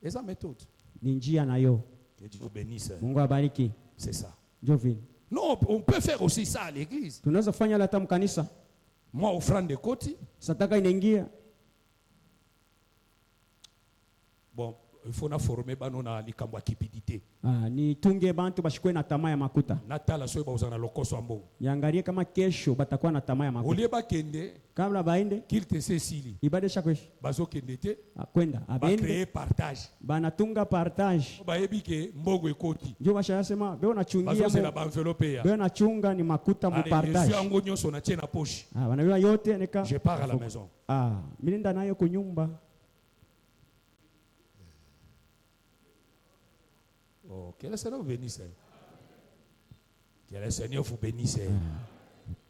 [SPEAKER 2] Et sa méthode.
[SPEAKER 1] Ni njia nayo.
[SPEAKER 2] Que Dieu bénisse.
[SPEAKER 1] Mungu abariki.
[SPEAKER 2] C'est ça.
[SPEAKER 1] Jovin.
[SPEAKER 2] Non, on peut faire aussi ça à l'église.
[SPEAKER 1] Tunaweza kufanya hata mkanisa.
[SPEAKER 2] Moi offrande de koti.
[SPEAKER 1] Sataka inaingia.
[SPEAKER 2] Bon, Il faut na former banona likambo kipidité.
[SPEAKER 1] Ni tunge bantu bashikwe na tamaa ya makuta.
[SPEAKER 2] Natala soe bauzana lokoso ambo.
[SPEAKER 1] Yangalie kama kesho batakuwa na tamaa ya makuta.
[SPEAKER 2] Olie ba kende.
[SPEAKER 1] Kabla baende.
[SPEAKER 2] Kilte sesili.
[SPEAKER 1] Ibade shakwesh.
[SPEAKER 2] Bazo kende te.
[SPEAKER 1] Kwenda.
[SPEAKER 2] Abende. Ba créer partage.
[SPEAKER 1] Banatunga partage.
[SPEAKER 2] Ba ebike mbogo ekoti.
[SPEAKER 1] Ndio bashasema beo nachungia.
[SPEAKER 2] Bazo sela ba envelope ya.
[SPEAKER 1] Beo nachunga ni makuta mu partage.
[SPEAKER 2] Yesu ango nyoso na tiena poche.
[SPEAKER 1] Banabiwa yote neka.
[SPEAKER 2] Je pars à la maison.
[SPEAKER 1] Milinda nayo kunyumba.
[SPEAKER 2] Oh, que le Seigneur vous bénisse. Que le Seigneur vous bénisse.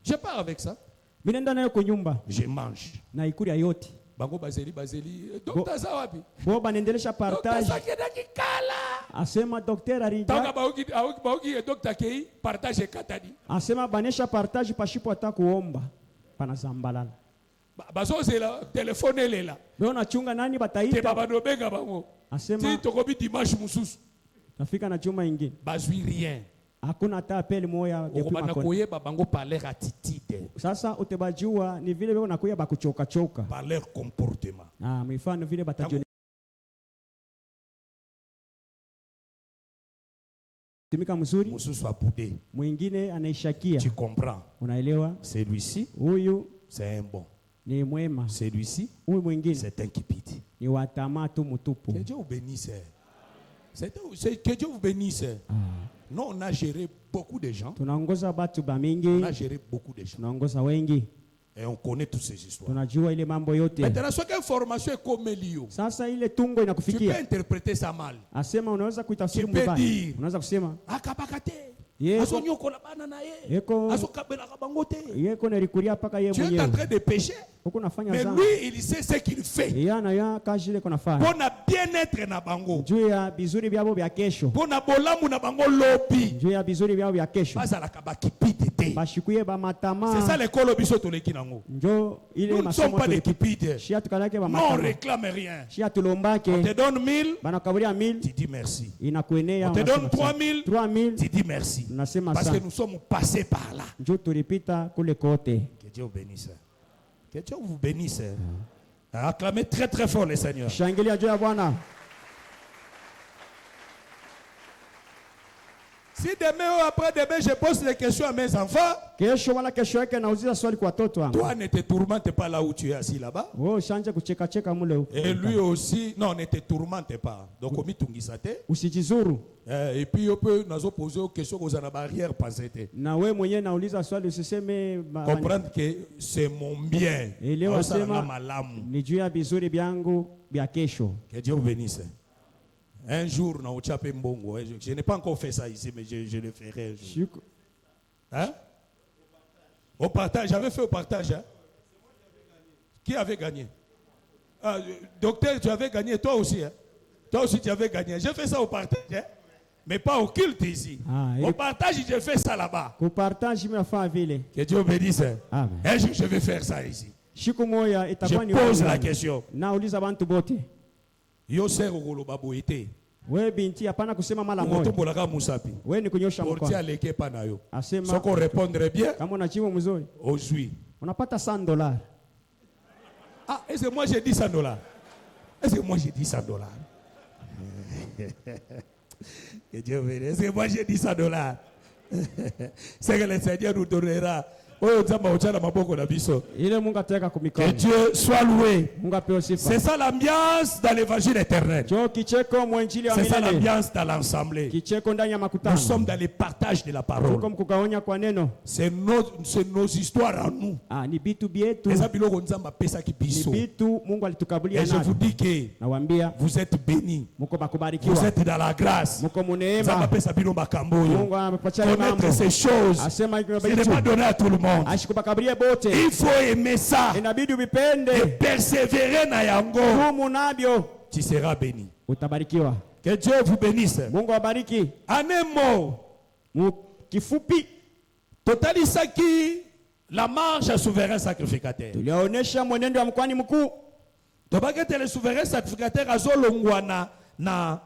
[SPEAKER 2] Je pars avec ça. Je mange.
[SPEAKER 1] Na ikuri yote.
[SPEAKER 2] Bango bazeli. Docteur Zawabi.
[SPEAKER 1] Bo banendelesha partage. Asema docteur arija.
[SPEAKER 2] Tanga baogi docteur Kei partage katadi.
[SPEAKER 1] Asema banesha partage pashipo atakuomba. Panazambalala.
[SPEAKER 2] Bazo zela téléphone lela.
[SPEAKER 1] Beo nachunga nani bataita.
[SPEAKER 2] Te baba no benga bango.
[SPEAKER 1] Asema
[SPEAKER 2] ti tokobi dimanche mususu.
[SPEAKER 1] Nafika na chuma ingine.
[SPEAKER 2] Bazui rien.
[SPEAKER 1] Hakuna hata apeli moya
[SPEAKER 2] depuis makoye bango parler attitude.
[SPEAKER 1] Sasa utebajua ni vile wewe unakuya bakuchoka choka.
[SPEAKER 2] Parler comportement.
[SPEAKER 1] Mifano vile batajoni. Tumika mzuri.
[SPEAKER 2] Mususu apude.
[SPEAKER 1] Mwingine anaishakia.
[SPEAKER 2] Tu comprends?
[SPEAKER 1] Unaelewa?
[SPEAKER 2] Celui-ci.
[SPEAKER 1] Huyu
[SPEAKER 2] c'est un bon.
[SPEAKER 1] Ni mwema.
[SPEAKER 2] Celui-ci.
[SPEAKER 1] Huyu mwingine.
[SPEAKER 2] C'est un kipiti.
[SPEAKER 1] Ni watama tu mutupu.
[SPEAKER 2] Que Dieu vous bénisse. Que Dieu vous bénisse. Nous, on a géré beaucoup de gens. On a géré beaucoup de gens. Et on connaît toutes ces histoires. Maintenant, ce qu'une formation est comme l'IO. Tu peux interpréter ça mal. Tu peux dire, tu es en train de pécher. Mais lui, il sait ce qu'il fait. Pour bien-être na bango. Pour na bolamu na bango lobi. C'est ça l'école biso to leki nango. Nous ne sommes pas des cupides. Non, on réclame rien. On te donne 1000, tu dis merci. On te donne 3000, tu dis merci. Parce que nous sommes passés par là. Que Dieu vous bénisse. Que Dieu vous bénisse. Acclamez très très fort le Seigneur. Si demain ou après-demain je pose des questions à mes enfants, toi ne te tourmente pas là où tu es assis là-bas. Et lui aussi, non, ne te tourmente pas. Donc, et puis, on peut nous poser des questions aux barrières pensées. Comprendre que c'est mon bien. Que Dieu vous bénisse. Un jour, je n'ai pas encore fait ça ici, mais je le ferai un jour. Hein? Au partage, j'avais fait au partage. Hein? Qui avait gagné? Docteur, tu avais gagné, toi aussi. Hein? Toi aussi, tu avais gagné. J'ai fait ça au partage, hein? Mais pas au culte ici. Au partage, j'ai fait ça là-bas. Au partage, que Dieu bénisse. Un jour, je vais faire ça ici. Je pose la question. Yo sero golobabu ete.
[SPEAKER 1] We binti hapana kusema mala moja.
[SPEAKER 2] Utombolaka musapi.
[SPEAKER 1] We ni kunyosha mkono.
[SPEAKER 2] Portia leke pa nayo.
[SPEAKER 1] Asema.
[SPEAKER 2] Soko répondre bien.
[SPEAKER 1] Kama unajibu mzuri.
[SPEAKER 2] Ozui.
[SPEAKER 1] Unapata $100.
[SPEAKER 2] Ah, est-ce que moi j'ai dit $100? Est-ce que moi j'ai dit $100? Que Dieu bénisse. Est-ce que moi j'ai dit $100? C'est que le Seigneur nous donnera. Que Dieu soit loué. C'est ça l'ambiance dans l'évangile éternel. C'est ça l'ambiance dans l'assemblée. Nous sommes dans les partages de la parole. C'est nos histoires à nous. Et je vous dis que vous êtes bénis. Vous êtes dans la grâce. Connaître ces choses, ce n'est pas donné à tout le monde. Il faut aimer ça et persévérer na yango. Tu seras béni. Que Dieu vous bénisse. En un mot, totalisaki la marche à souverain sacrificateur. Tobakete le souverain sacrificateur azolongwana na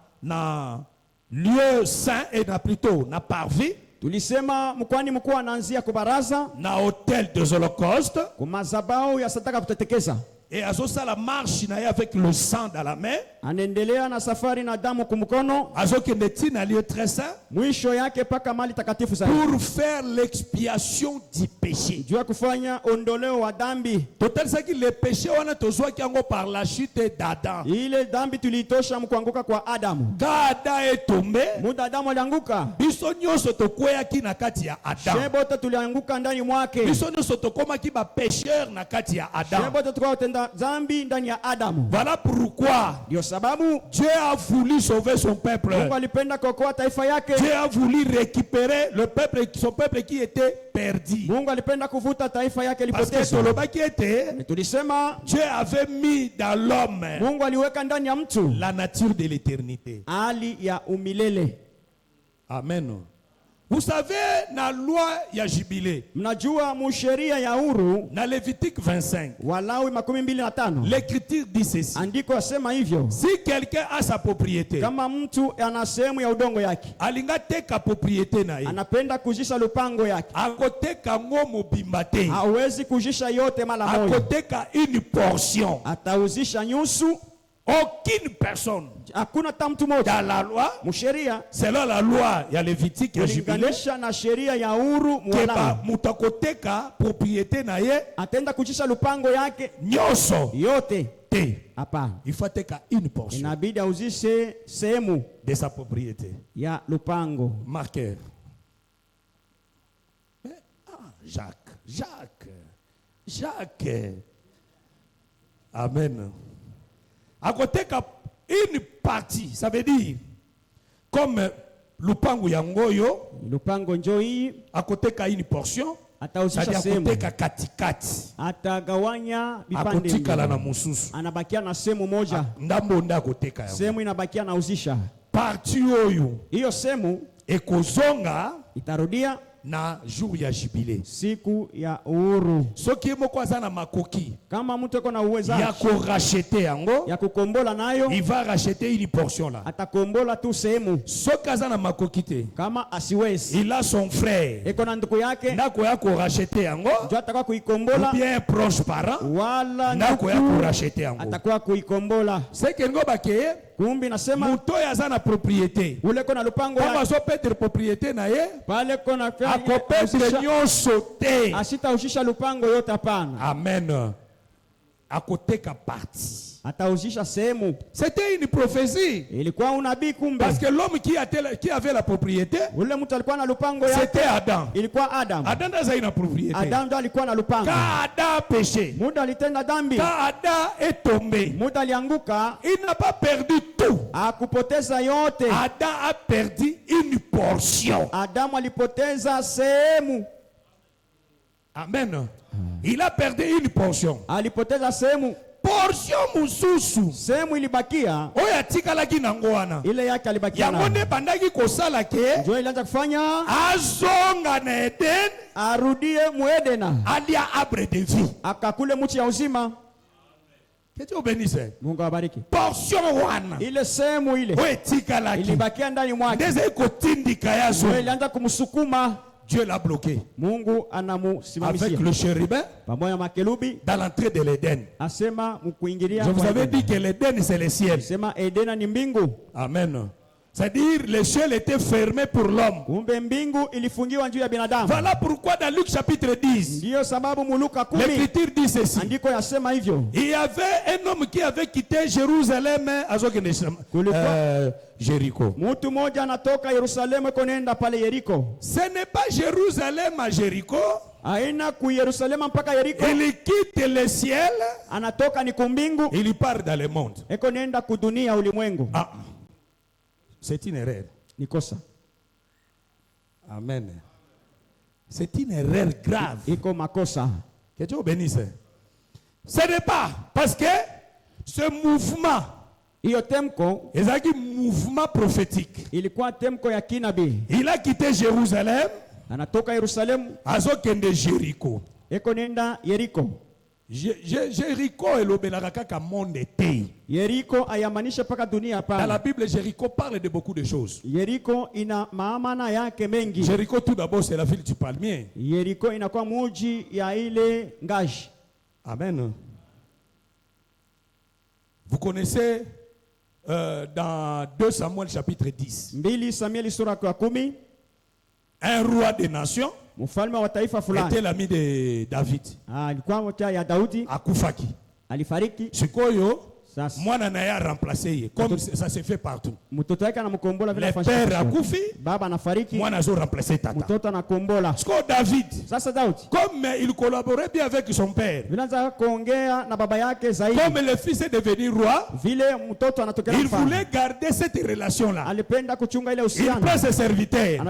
[SPEAKER 2] lieu saint et na plutôt na parvis.
[SPEAKER 1] Tulisema mkwani mkuu anaanzia kwa baraza
[SPEAKER 2] na hotel des holocaustes
[SPEAKER 1] kwa madhabahu ya sadaka kutetekeza
[SPEAKER 2] Et azosa la marche na avec le sang dans la main.
[SPEAKER 1] Anaendelea na safari na damu kumkono.
[SPEAKER 2] Azokende tina lieu très saint.
[SPEAKER 1] Mwisho yake paka mali takatifu sana.
[SPEAKER 2] Pour faire l'expiation du péché.
[SPEAKER 1] Jua kufanya ondoleo wa dhambi.
[SPEAKER 2] Total ça que le péché wana tozwa kiango par la chute d'Adam.
[SPEAKER 1] Ile dhambi tulitosha mkuanguka kwa Adamu.
[SPEAKER 2] Kada est tombé.
[SPEAKER 1] Muda Adamu alianguka.
[SPEAKER 2] Biso nyoso tokwea ki na kati ya Adam.
[SPEAKER 1] Shebote tulianguka ndani mwake.
[SPEAKER 2] Biso nyoso tokoma ki ba pécheur na kati ya Adam.
[SPEAKER 1] Shebote tukao tenda dhambi ndani ya Adamu.
[SPEAKER 2] Voilà pourquoi
[SPEAKER 1] Ndio sababu
[SPEAKER 2] Dieu a voulu sauver son peuple.
[SPEAKER 1] Mungu alipenda kuokoa taifa yake.
[SPEAKER 2] Dieu a voulu récupérer le peuple, son peuple qui était perdu.
[SPEAKER 1] Mungu alipenda kuvuta taifa yake
[SPEAKER 2] Parce que
[SPEAKER 1] lipotezwa.
[SPEAKER 2] Toloba qui était,
[SPEAKER 1] Tulisema
[SPEAKER 2] Dieu avait mis dans l'homme
[SPEAKER 1] Mungu aliweka ndani ya mtu
[SPEAKER 2] la nature de l'éternité.
[SPEAKER 1] hali ya umilele.
[SPEAKER 2] Amen. Vous savez, na loi ya jubilé,
[SPEAKER 1] Mnajua musheria ya huru
[SPEAKER 2] na Lévitique 25,
[SPEAKER 1] Walawi 25,
[SPEAKER 2] l'écriture dit ceci.
[SPEAKER 1] andiko yasema hivyo,
[SPEAKER 2] Si quelqu'un a sa propriété,
[SPEAKER 1] kama mtu ana sehemu ya udongo yake,
[SPEAKER 2] alinga teka propriété na ye,
[SPEAKER 1] anapenda kujisha lupango yake,
[SPEAKER 2] akoteka ngo mobimba te,
[SPEAKER 1] hawezi kujisha yote mara moja,
[SPEAKER 2] akoteka une portion.
[SPEAKER 1] atauzisha nyusu.
[SPEAKER 2] Aucune personne
[SPEAKER 1] Hakuna hata mtu mmoja
[SPEAKER 2] dans la loi,
[SPEAKER 1] msheria
[SPEAKER 2] selon la loi ya Lévitique ya jubilé,
[SPEAKER 1] kulinganisha na sheria ya huru
[SPEAKER 2] keba
[SPEAKER 1] Mwalawi,
[SPEAKER 2] mutakoteka propriété na ye
[SPEAKER 1] atenda kujisha lupango yake
[SPEAKER 2] nyoso
[SPEAKER 1] yote.
[SPEAKER 2] te.
[SPEAKER 1] Hapana,
[SPEAKER 2] Il faut teka une portion
[SPEAKER 1] inabidi auzishe sehemu
[SPEAKER 2] de sa propriété.
[SPEAKER 1] ya lupango.
[SPEAKER 2] Marqueur. Mais, Jacques. Amen. À côté une partie, ça veut dire comme lupango yangoyo,
[SPEAKER 1] Lupango njoo hii,
[SPEAKER 2] à côté une portion,
[SPEAKER 1] atauzisha
[SPEAKER 2] c'est-à-dire à
[SPEAKER 1] sehemu,
[SPEAKER 2] côté katikati,
[SPEAKER 1] atagawanya vipande
[SPEAKER 2] akotika la na
[SPEAKER 1] mbili.
[SPEAKER 2] mususu,
[SPEAKER 1] Anabakia na sehemu moja,
[SPEAKER 2] ndambo nda koteka yango.
[SPEAKER 1] sehemu inabakia nauzisha.
[SPEAKER 2] Parti oyo
[SPEAKER 1] Hiyo sehemu
[SPEAKER 2] ekozonga
[SPEAKER 1] itarudia
[SPEAKER 2] na jour ya jubilé.
[SPEAKER 1] siku ya uhuru.
[SPEAKER 2] Soki moko aza na makoki
[SPEAKER 1] Kama mtu yuko na uwezo
[SPEAKER 2] ya ko racheter yango,
[SPEAKER 1] ya kukombola nayo,
[SPEAKER 2] il va racheter une portion là.
[SPEAKER 1] atakombola tu sehemu.
[SPEAKER 2] Soki aza na makoki te,
[SPEAKER 1] Kama asiwezi,
[SPEAKER 2] il a son frère,
[SPEAKER 1] eko na ndugu yake,
[SPEAKER 2] ndako ya ko racheter yango,
[SPEAKER 1] ndio atakuwa
[SPEAKER 2] ou
[SPEAKER 1] kuikombola,
[SPEAKER 2] bien proche parent,
[SPEAKER 1] wala
[SPEAKER 2] ndako ya ko
[SPEAKER 1] ndugu
[SPEAKER 2] racheter yango.
[SPEAKER 1] atakuwa kuikombola.
[SPEAKER 2] C'est que ngo bakeye
[SPEAKER 1] Kumbi nasema
[SPEAKER 2] muto ya za na propriété.
[SPEAKER 1] ule kona lupango
[SPEAKER 2] Kama
[SPEAKER 1] yake
[SPEAKER 2] so petre propriété na ye,
[SPEAKER 1] pale kona
[SPEAKER 2] akopetre nyonso te.
[SPEAKER 1] asitauzisha lupango yote, hapana,
[SPEAKER 2] Amen. Akoteka parti.
[SPEAKER 1] atauzisha sehemu.
[SPEAKER 2] C'était une prophétie.
[SPEAKER 1] Ilikuwa unabii kumbe,
[SPEAKER 2] Parce que l'homme qui avait la propriété,
[SPEAKER 1] ule mtu alikuwa na lupango yake,
[SPEAKER 2] c'était Adam.
[SPEAKER 1] ilikuwa Adam.
[SPEAKER 2] Adam n'a une propriété.
[SPEAKER 1] Adam ndo alikuwa na lupango.
[SPEAKER 2] Quand Adam a péché,
[SPEAKER 1] Muda alitenda dhambi,
[SPEAKER 2] quand Adam est tombé,
[SPEAKER 1] muda alianguka,
[SPEAKER 2] il n'a pas perdu tout.
[SPEAKER 1] akupoteza yote.
[SPEAKER 2] Adam a perdu une portion.
[SPEAKER 1] Adamu alipoteza sehemu,
[SPEAKER 2] Amen. Il a perdu une portion.
[SPEAKER 1] alipoteza sehemu.
[SPEAKER 2] Portion mususu.
[SPEAKER 1] Sehemu ilibakia,
[SPEAKER 2] Oya atikalaki nango wana.
[SPEAKER 1] ile yake alibakia
[SPEAKER 2] Yango
[SPEAKER 1] nayo.
[SPEAKER 2] nde bandaki kosala ke
[SPEAKER 1] Ndio ilianza kufanya
[SPEAKER 2] azonga na Eden,
[SPEAKER 1] arudie muedena,
[SPEAKER 2] alia arbre de vie.
[SPEAKER 1] akakule mti ya uzima.
[SPEAKER 2] Keti obénisse.
[SPEAKER 1] Mungu awabariki.
[SPEAKER 2] Portion wana.
[SPEAKER 1] Ile sehemu ile
[SPEAKER 2] Oya atikalaki.
[SPEAKER 1] ilibakia ndani mwake,
[SPEAKER 2] Ndeze kotindika yazo.
[SPEAKER 1] ndio ilianza kumsukuma.
[SPEAKER 2] Dieu l'a bloqué.
[SPEAKER 1] Mungu
[SPEAKER 2] Avec
[SPEAKER 1] anamusimamishia
[SPEAKER 2] le chérubin
[SPEAKER 1] pamoja na makerubi,
[SPEAKER 2] dans l'entrée de l'Éden.
[SPEAKER 1] asema mkuingilia.
[SPEAKER 2] Je vous avais dit que l'Éden c'est le ciel.
[SPEAKER 1] Sema Edena ni mbingu.
[SPEAKER 2] Amen. C'est-à-dire le ciel était fermé pour l'homme.
[SPEAKER 1] Kumbe mbingu ilifungiwa juu ya binadamu.
[SPEAKER 2] Voilà pourquoi dans Luc chapitre 10,
[SPEAKER 1] Ndiyo sababu Muluka 10
[SPEAKER 2] l'écriture dit ceci.
[SPEAKER 1] andiko yasema hivyo.
[SPEAKER 2] Il y avait un homme qui avait quitté Jérusalem Jéricho.
[SPEAKER 1] Mtu mmoja anatoka Yerusalemu kwenda pale Yeriko.
[SPEAKER 2] Ce n'est pas Jérusalem à Jéricho.
[SPEAKER 1] Aina ku Yerusalemu mpaka Yeriko.
[SPEAKER 2] Il quitte le ciel.
[SPEAKER 1] Anatoka ni kumbingu.
[SPEAKER 2] Il part dans le monde.
[SPEAKER 1] Eko nenda kudunia ulimwengu.
[SPEAKER 2] Ah. C'est une erreur.
[SPEAKER 1] Ni kosa.
[SPEAKER 2] Amen. C'est une erreur grave.
[SPEAKER 1] Iko makosa.
[SPEAKER 2] Que Dieu bénisse. Ce n'est pas parce que ce mouvement,
[SPEAKER 1] Hiyo temko
[SPEAKER 2] c'est un mouvement prophétique.
[SPEAKER 1] ilikuwa temko ya kinabii.
[SPEAKER 2] Il a quitté Jérusalem,
[SPEAKER 1] Anatoka Yerusalemu
[SPEAKER 2] azokende Jéricho.
[SPEAKER 1] eko nenda Yeriko.
[SPEAKER 2] Jéricho est l'obélaraka monde te.
[SPEAKER 1] Yeriko ayamanisha paka dunia
[SPEAKER 2] Dans la
[SPEAKER 1] hapa.
[SPEAKER 2] Bible, Jéricho parle de beaucoup de choses.
[SPEAKER 1] Yeriko ina maana yake mengi.
[SPEAKER 2] Jéricho, tout d'abord, c'est la ville du palmier.
[SPEAKER 1] Yeriko inakuwa muji ya ile ngaji.
[SPEAKER 2] Amen. Vous connaissez dans 2 Samuel chapitre 10. Un roi des nations était l'ami de David. Akufaki. Sikoyo, moi nana remplacé comme ça se fait partout. Le père akufi, moi nazo remplacé tata. Siko David, comme il collaborait bien avec son père, comme le fils est devenu roi, il voulait garder cette relation là. Il prend ses serviteurs,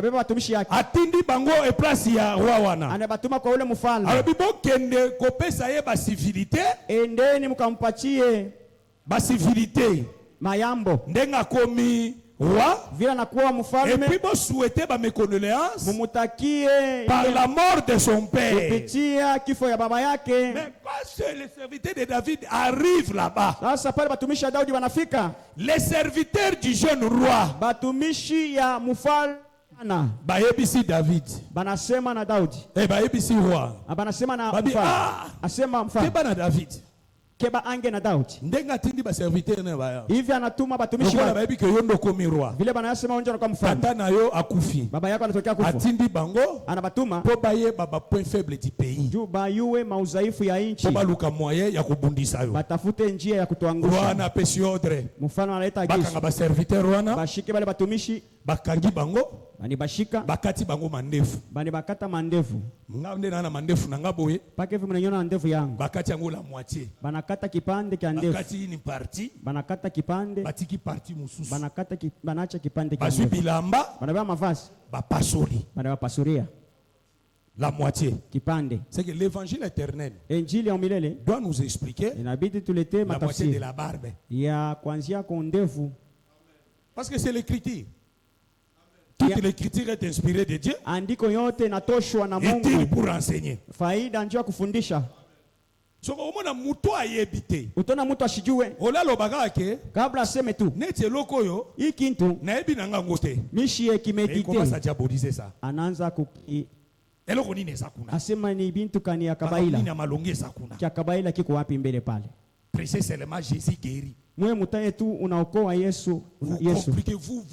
[SPEAKER 2] atindi bango et place ya roi wana. Alors bibo kende kopesa ye ba civilité, ba civilité
[SPEAKER 1] mayambo
[SPEAKER 2] ndenga komi roi
[SPEAKER 1] vile anakuwa mfalme,
[SPEAKER 2] et puis bon souhaiter ba méconnaissance
[SPEAKER 1] mumutakie
[SPEAKER 2] par la mort de son père,
[SPEAKER 1] kupitia kifo ya baba yake.
[SPEAKER 2] Mais quand les serviteurs de David arrivent là-bas,
[SPEAKER 1] sasa pale batumishi ya Daudi wanafika,
[SPEAKER 2] les serviteurs du jeune roi
[SPEAKER 1] batumishi ya mfalme
[SPEAKER 2] bayebisi David
[SPEAKER 1] banasema na Daudi,
[SPEAKER 2] bayebisi roi,
[SPEAKER 1] banasema na mfalme, asema mfalme
[SPEAKER 2] keba na David
[SPEAKER 1] keba ange na Daudi
[SPEAKER 2] ndenga tindi ba serviteur na baya
[SPEAKER 1] hivi anatuma batumishi
[SPEAKER 2] wake baebi ke yondo komi roi
[SPEAKER 1] vile banasema onjo kwa mfalme
[SPEAKER 2] tata na yo akufi
[SPEAKER 1] baba yako anatokea kufa,
[SPEAKER 2] atindi bango
[SPEAKER 1] anabatuma
[SPEAKER 2] po baye baba point faible du pays
[SPEAKER 1] juu bayue maudhaifu ya nchi,
[SPEAKER 2] po baluka moyen ya kubundisa yo,
[SPEAKER 1] batafute njia ya kutuangusha.
[SPEAKER 2] Roi na pesi ordre,
[SPEAKER 1] mfalme analeta agizo
[SPEAKER 2] bakanga ba serviteur wana
[SPEAKER 1] bashike bale batumishi
[SPEAKER 2] bakangi bango
[SPEAKER 1] bani bashika
[SPEAKER 2] bakati bango mandefu
[SPEAKER 1] bani bakata mandevu
[SPEAKER 2] ngamde na mandefu na ngaboye
[SPEAKER 1] pake hivi mnanyona ndevu yangu
[SPEAKER 2] bakati yango la moitié,
[SPEAKER 1] banakata kipande kia ndevu,
[SPEAKER 2] bakati ni parti
[SPEAKER 1] banakata kipande,
[SPEAKER 2] batiki parti mususu
[SPEAKER 1] banakata banacha kipande kia
[SPEAKER 2] ndevu, bilamba
[SPEAKER 1] banabeba mavazi
[SPEAKER 2] bapasori
[SPEAKER 1] banabapasuria
[SPEAKER 2] la moitié
[SPEAKER 1] kipande.
[SPEAKER 2] C'est que l'évangile éternel
[SPEAKER 1] Injili ya milele
[SPEAKER 2] doit nous expliquer
[SPEAKER 1] inabidi tulete
[SPEAKER 2] la moitié de la barbe
[SPEAKER 1] ya kuanzia kwa ndevu,
[SPEAKER 2] parce que c'est l'écriture. Toute l'écriture est inspirée de Dieu,
[SPEAKER 1] andiko yote natoshwa na Mungu,
[SPEAKER 2] utile pour enseigner.
[SPEAKER 1] faida njoo kufundisha.
[SPEAKER 2] So umona muto ayebite
[SPEAKER 1] utona mtu ashijue
[SPEAKER 2] olalo bagake
[SPEAKER 1] kabla aseme tu
[SPEAKER 2] neti loko yo
[SPEAKER 1] hii kintu
[SPEAKER 2] na ebi nanga ngote
[SPEAKER 1] mishi kimedite,
[SPEAKER 2] comment ça diaboliser ça,
[SPEAKER 1] anaanza
[SPEAKER 2] eloko nini sakuna
[SPEAKER 1] asema ni bintu kani ya kabaila
[SPEAKER 2] nini malonge sakuna
[SPEAKER 1] kia kabaila kiko wapi mbele pale,
[SPEAKER 2] prêcher seulement Jésus guéri.
[SPEAKER 1] Mwe mutaye tu unaokoa Yesu.
[SPEAKER 2] Yesu. Vous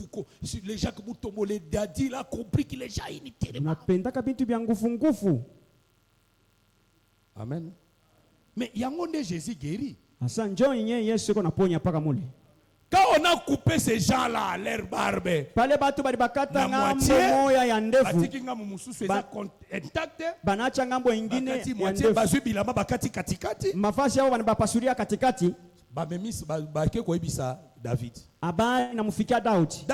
[SPEAKER 2] les gens que vous tombez daddy là compris que les gens inutiles.
[SPEAKER 1] Napendaka bintu bya ngufu.
[SPEAKER 2] Amen. Mais yango nde Jésus guéri.
[SPEAKER 1] Asa njoo yenye Yesu ko naponya paka mule.
[SPEAKER 2] Quand on a coupé ces gens là leur barbe,
[SPEAKER 1] pale batu bali bakata ngambo moya ya ndevu,
[SPEAKER 2] batiki ngambo mususu eza intact,
[SPEAKER 1] banacha ngambo ingine ya ndevu,
[SPEAKER 2] bazwi bilamba bakati katikati,
[SPEAKER 1] mafasi yao banabapasuria katikati,
[SPEAKER 2] bamemis bake koyebisa David.
[SPEAKER 1] Abari namufikia Daudi.